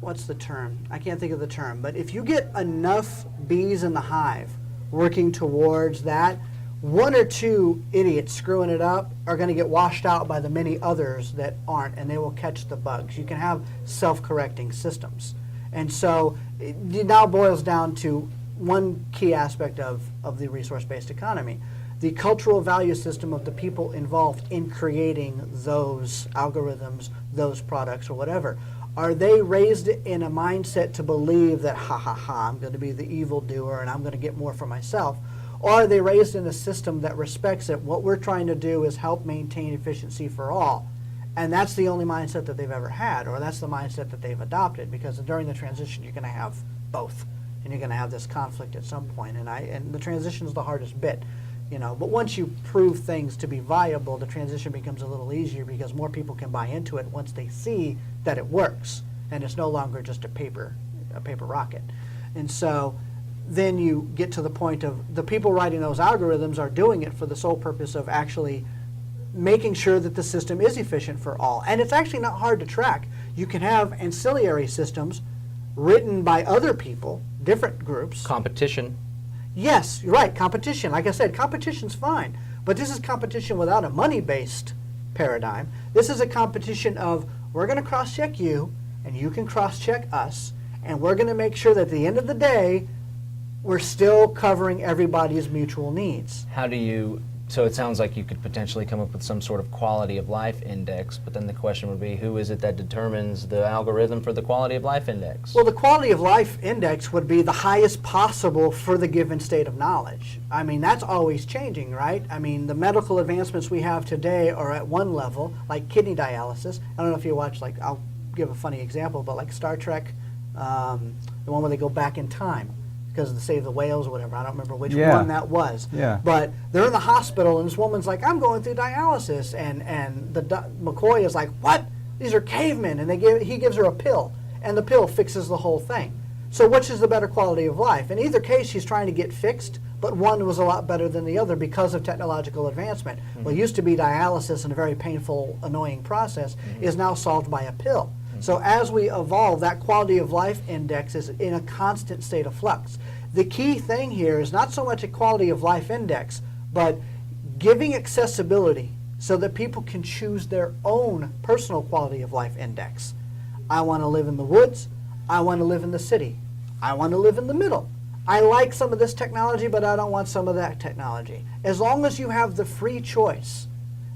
what's the term? I can't think of the term, but if you get enough bees in the hive working towards that, one or two idiots screwing it up are going to get washed out by the many others that aren't, and they will catch the bugs. You can have self-correcting systems. And so it now boils down to one key aspect of the resource-based economy: the cultural value system of the people involved in creating those algorithms, those products, or whatever. Are they raised in a mindset to believe that, ha ha ha, I'm going to be the evildoer and I'm going to get more for myself? Or are they raised in a system that respects that what we're trying to do is help maintain efficiency for all? And that's the only mindset that they've ever had, or that's the mindset that they've adopted, because during the transition you're going to have both, and you're going to have this conflict at some point. And the transition is the hardest bit, but once you prove things to be viable, the transition becomes a little easier because more people can buy into it once they see that it works and it's no longer just a paper rocket. And so then you get to the point of the people writing those algorithms are doing it for the sole purpose of actually making sure that the system is efficient for all. And it's actually not hard to track. You can have ancillary systems written by other people, different groups. Competition. Yes, you're right, competition. Like I said, competition's fine. But this is competition without a money-based paradigm. This is a competition of, we're going to cross-check you, and you can cross-check us, and we're going to make sure that at the end of the day, we're still covering everybody's mutual needs. So it sounds like you could potentially come up with some sort of quality of life index, but then the question would be, who is it that determines the algorithm for the quality of life index? Well, the quality of life index would be the highest possible for the given state of knowledge. I mean, that's always changing, right? I mean, the medical advancements we have today are at one level, like kidney dialysis. I don't know if you watch, I'll give a funny example, but like Star Trek, the one where they go back in time because of the Save the Whales or whatever. I don't remember which one that was. Yeah. But they're in the hospital, and this woman's like, I'm going through dialysis. And McCoy is like, what? These are cavemen. And he gives her a pill, and the pill fixes the whole thing. So which is the better quality of life? In either case, she's trying to get fixed, but one was a lot better than the other because of technological advancement. What used to be dialysis and a very painful, annoying process is now solved by a pill. So as we evolve, that quality of life index is in a constant state of flux. The key thing here is not so much a quality of life index, but giving accessibility so that people can choose their own personal quality of life index. I want to live in the woods. I want to live in the city. I want to live in the middle. I like some of this technology, but I don't want some of that technology. As long as you have the free choice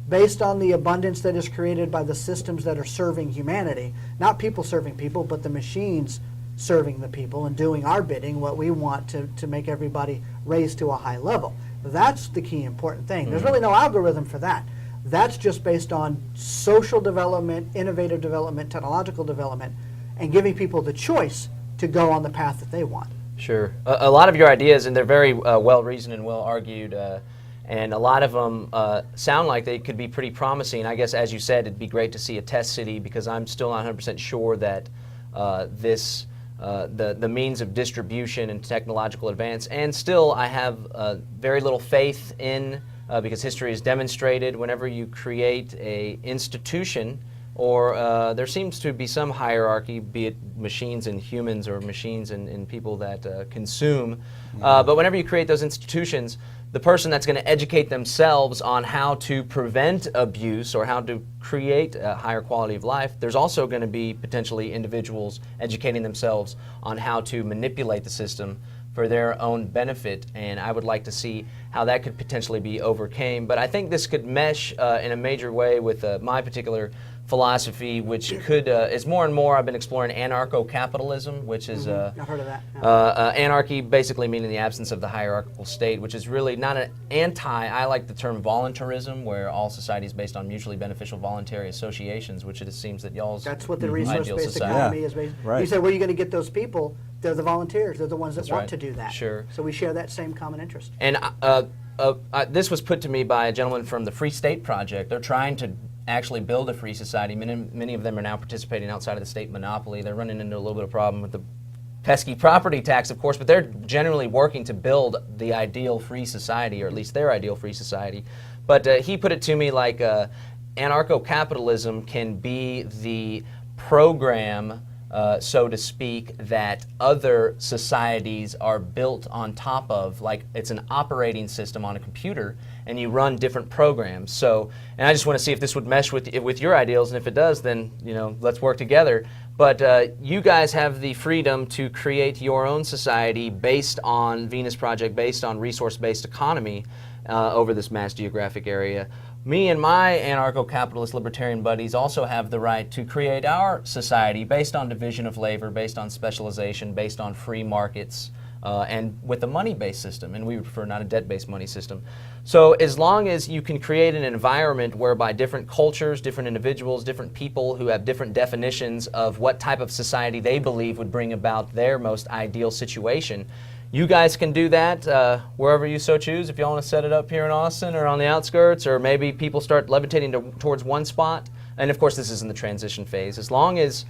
based on the abundance that is created by the systems that are serving humanity, not people serving people, but the machines serving the people and doing our bidding, what we want to make everybody raise to a high level. That's the key important thing. There's really no algorithm for that. That's just based on social development, innovative development, technological development, and giving people the choice to go on the path that they want. Sure. A lot of your ideas, and they're very well-reasoned and well-argued, and a lot of them sound like they could be pretty promising. I guess, as you said, it'd be great to see a test city, because I'm still not 100% sure that the means of distribution and technological advance, and still I have very little faith in, because history has demonstrated whenever you create a institution or there seems to be some hierarchy, be it machines and humans or machines and people that consume. But whenever you create those institutions, the person that's going to educate themselves on how to prevent abuse or how to create a higher quality of life, there's also going to be potentially individuals educating themselves on how to manipulate the system for their own benefit, and I would like to see how that could potentially be overcame. But I think this could mesh in a major way with my particular philosophy, which could is more and more I've been exploring anarcho-capitalism, which is I've heard of that. Yeah. anarchy, basically meaning the absence of the hierarchical state, which is really not an I like the term voluntarism, where all society is based on mutually beneficial voluntary associations, which it seems that y'all's That's what the ideal resource-based society. economy is based. Right. You said, where are you going to get those people? They're the volunteers. They're the ones that That's want right. to do that. Sure. So we share that same common interest. And this was put to me by a gentleman from the Free State Project. They're trying to actually build a free society. Many of them are now participating outside of the state monopoly. They're running into a little bit of problem with the pesky property tax, of course, but they're generally working to build the ideal free society, or at least their ideal free society. But he put it to me like anarcho-capitalism can be the program, so to speak, that other societies are built on top of. Like it's an operating system on a computer, and you run different programs. So, and I just want to see if this would mesh with your ideals, and if it does, then let's work together. But you guys have the freedom to create your own society based on Venus Project, based on resource-based economy over this mass geographic area. Me and my anarcho-capitalist libertarian buddies also have the right to create our society based on division of labor, based on specialization, based on free markets, and with a money-based system, and we prefer not a debt-based money system. So as long as you can create an environment whereby different cultures, different individuals, different people who have different definitions of what type of society they believe would bring about their most ideal situation, you guys can do that wherever you so choose. If you want to set it up here in Austin or on the outskirts, or maybe people start levitating towards one spot. And of course, this is in the transition phase. As long as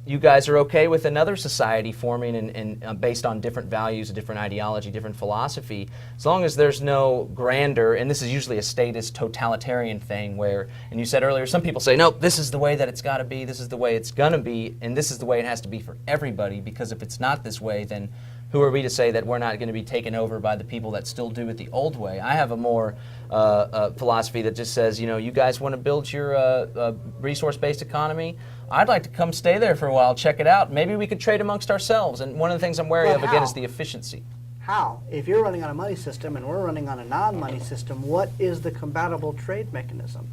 you guys are okay with another society forming and based on different values, a different ideology, different philosophy, as long as there's no grander, and this is usually a statist totalitarian thing where, and you said earlier, some people say, no, this is the way that it's got to be, this is the way it's going to be, and this is the way it has to be for everybody, because if it's not this way, then who are we to say that we're not going to be taken over by the people that still do it the old way? I have a more philosophy that just says, you guys want to build your resource-based economy? I'd like to come stay there for a while, check it out. Maybe we could trade amongst ourselves. And one of the things I'm wary of, again, is the efficiency. How? If you're running on a money system and we're running on a non-money system, what is the compatible trade mechanism?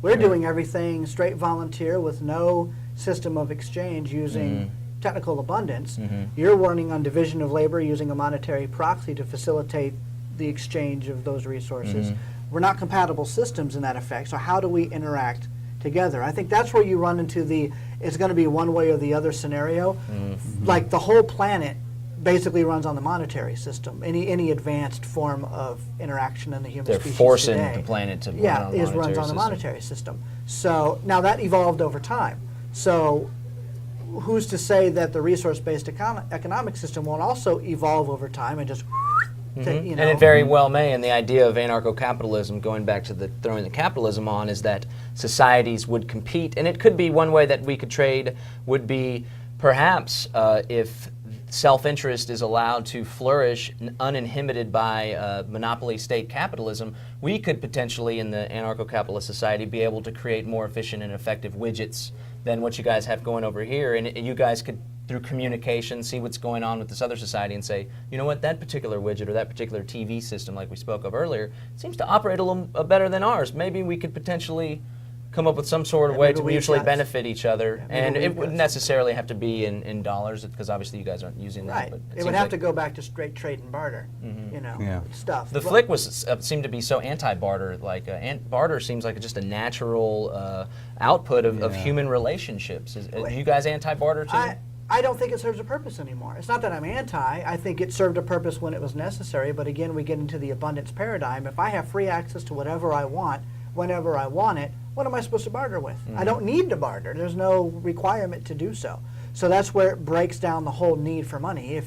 We're doing everything straight volunteer with no system of exchange using technical abundance. You're running on division of labor using a monetary proxy to facilitate the exchange of those resources. We're not compatible systems in that effect, so how do we interact together? I think that's where you run into it's going to be one way or the other scenario. Like the whole planet basically runs on the monetary system. Any advanced form of interaction in the human species They're forcing today, the planet to run on a monetary runs on the monetary system. So now that evolved over time. So who's to say that the resource-based economic system won't also evolve over time and just, And it very well may. And the idea of anarcho-capitalism, going back to throwing the capitalism on, is that societies would compete. And it could be one way that we could trade would be perhaps if self-interest is allowed to flourish uninhibited by monopoly state capitalism, we could potentially, in the anarcho-capitalist society, be able to create more efficient and effective widgets than what you guys have going over here. And you guys could, through communication, see what's going on with this other society and say, you know what, that particular widget or that particular TV system, like we spoke of earlier, seems to operate a little better than ours. Maybe we could potentially come up with some sort of way to mutually benefit each other. And it wouldn't necessarily have to be in dollars, because obviously you guys aren't using that. Right. But It would have to go back to straight trade and barter, stuff. The flick seemed to be so anti-barter. Like barter seems like just a natural output of human relationships. Are you guys anti-barter too? I don't think it serves a purpose anymore. It's not that I'm anti. I think it served a purpose when it was necessary. But again, we get into the abundance paradigm. If I have free access to whatever I want, whenever I want it, what am I supposed to barter with? I don't need to barter. There's no requirement to do so. So that's where it breaks down the whole need for money.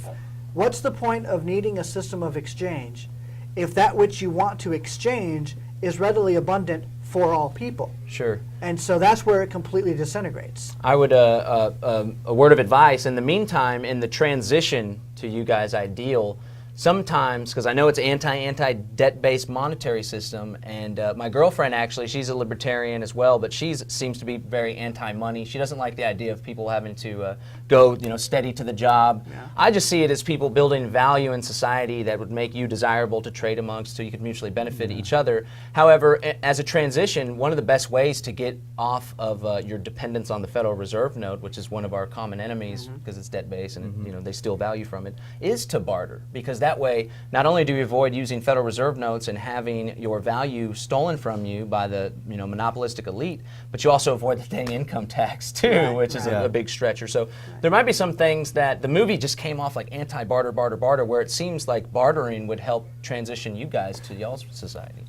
What's the point of needing a system of exchange if that which you want to exchange is readily abundant for all people. Sure. And so that's where it completely disintegrates. I would, a word of advice, in the meantime, in the transition to you guys' ideal, sometimes, because I know it's anti-debt-based monetary system, and my girlfriend actually, she's a libertarian as well, but she seems to be very anti-money. She doesn't like the idea of people having to go, steady to the job. Yeah. I just see it as people building value in society that would make you desirable to trade amongst, so you could mutually benefit each other. However, as a transition, one of the best ways to get off of your dependence on the Federal Reserve note, which is one of our common enemies because it's debt-based and they steal value from it, is to barter, because that way, not only do you avoid using Federal Reserve notes and having your value stolen from you by the monopolistic elite, but you also avoid paying income tax too, which is a big stretcher. So there might be some things that the movie just came off like anti-barter, barter, where it seems like bartering would help transition you guys to y'all's society.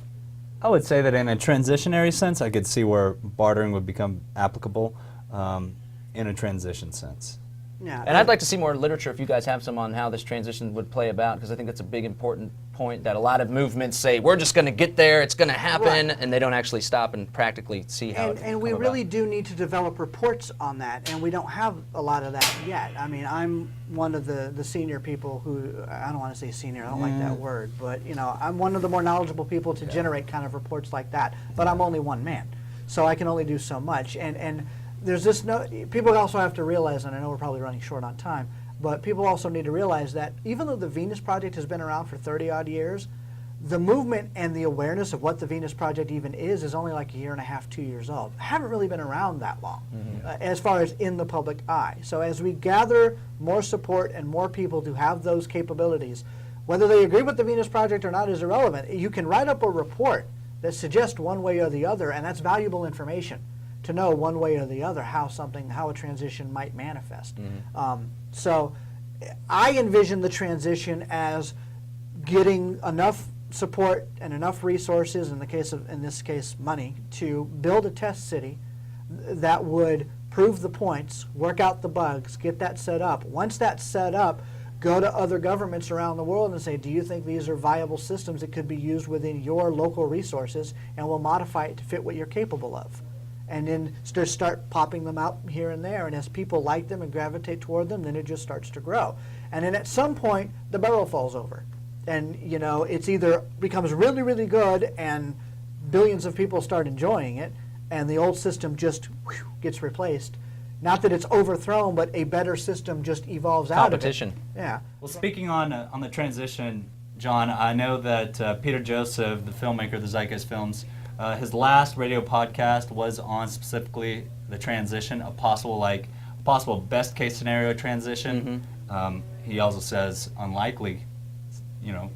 I would say that in a transitionary sense, I could see where bartering would become applicable in a transition sense. Yeah. And I'd like to see more literature if you guys have some on how this transition would play about, because I think that's a big important point that a lot of movements say, we're just going to get there, it's going to happen, and they don't actually stop and practically see how and we really do need to develop reports on that, and we don't have a lot of that yet. I mean, I'm one of the senior people who, I don't want to say senior, I don't like that word, but I'm one of the more knowledgeable people to generate kind of reports like that, but I'm only one man, so I can only do so much. And there's this people also have to realize, and I know we're probably running short on time, but people also need to realize that even though the Venus Project has been around for 30-odd years, the movement and the awareness of what the Venus Project even is only like a year and a half, 2 years old. Haven't really been around that long as far as in the public eye. So as we gather more support and more people to have those capabilities, whether they agree with the Venus Project or not is irrelevant. You can write up a report that suggests one way or the other, and that's valuable information to know one way or the other how a transition might manifest. So I envision the transition as getting enough support and enough resources, in this case money, to build a test city that would prove the points, work out the bugs, get that set up. Once that's set up, go to other governments around the world and say, do you think these are viable systems that could be used within your local resources, and we'll modify it to fit what you're capable of. And then just start popping them out here and there, and as people like them and gravitate toward them, then it just starts to grow. And then at some point, the barrel falls over. And it's either becomes really, really good and billions of people start enjoying it, and the old system just gets replaced. Not that it's overthrown, but a better system just evolves out of it. Competition. Yeah. Well, speaking on the transition, John, I know that Peter Joseph, the filmmaker of the Zeitgeist films, his last radio podcast was on specifically the transition, a possible best case scenario transition. He also says unlikely,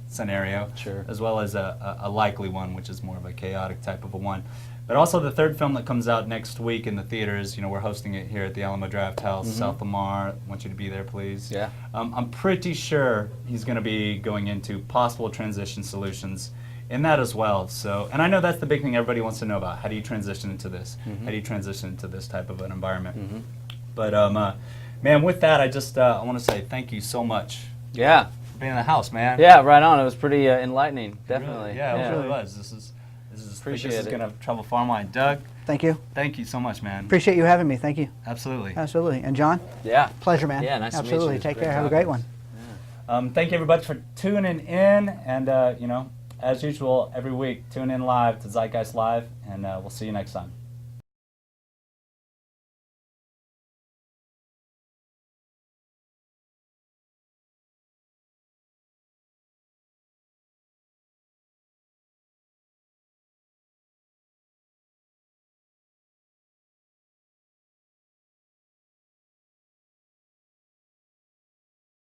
scenario, as well as a likely one, which is more of a chaotic type of a one. But also the third film that comes out next week in the theaters, we're hosting it here at the Alamo Draft House, South Lamar. I want you to be there, please. Yeah. I'm pretty sure he's going to be going into possible transition solutions in that as well. So, and I know that's the big thing everybody wants to know about. How do you transition into this? How do you transition into this type of an environment? But man, with that, I want to say thank you so much. Yeah. For being in the house, man. Yeah, right on. It was pretty enlightening, definitely. It really was. This is going to travel far line. Doug. Thank you. Thank you so much, man. Appreciate you having me. Thank you. Absolutely. Absolutely. And John? Yeah. Pleasure, man. Yeah, nice Absolutely. to meet you. Take care. Have a great one. Yeah. Thank you, everybody, for tuning in. And, as usual, every week, tune in live to Zeitgeist Live, and we'll see you next time.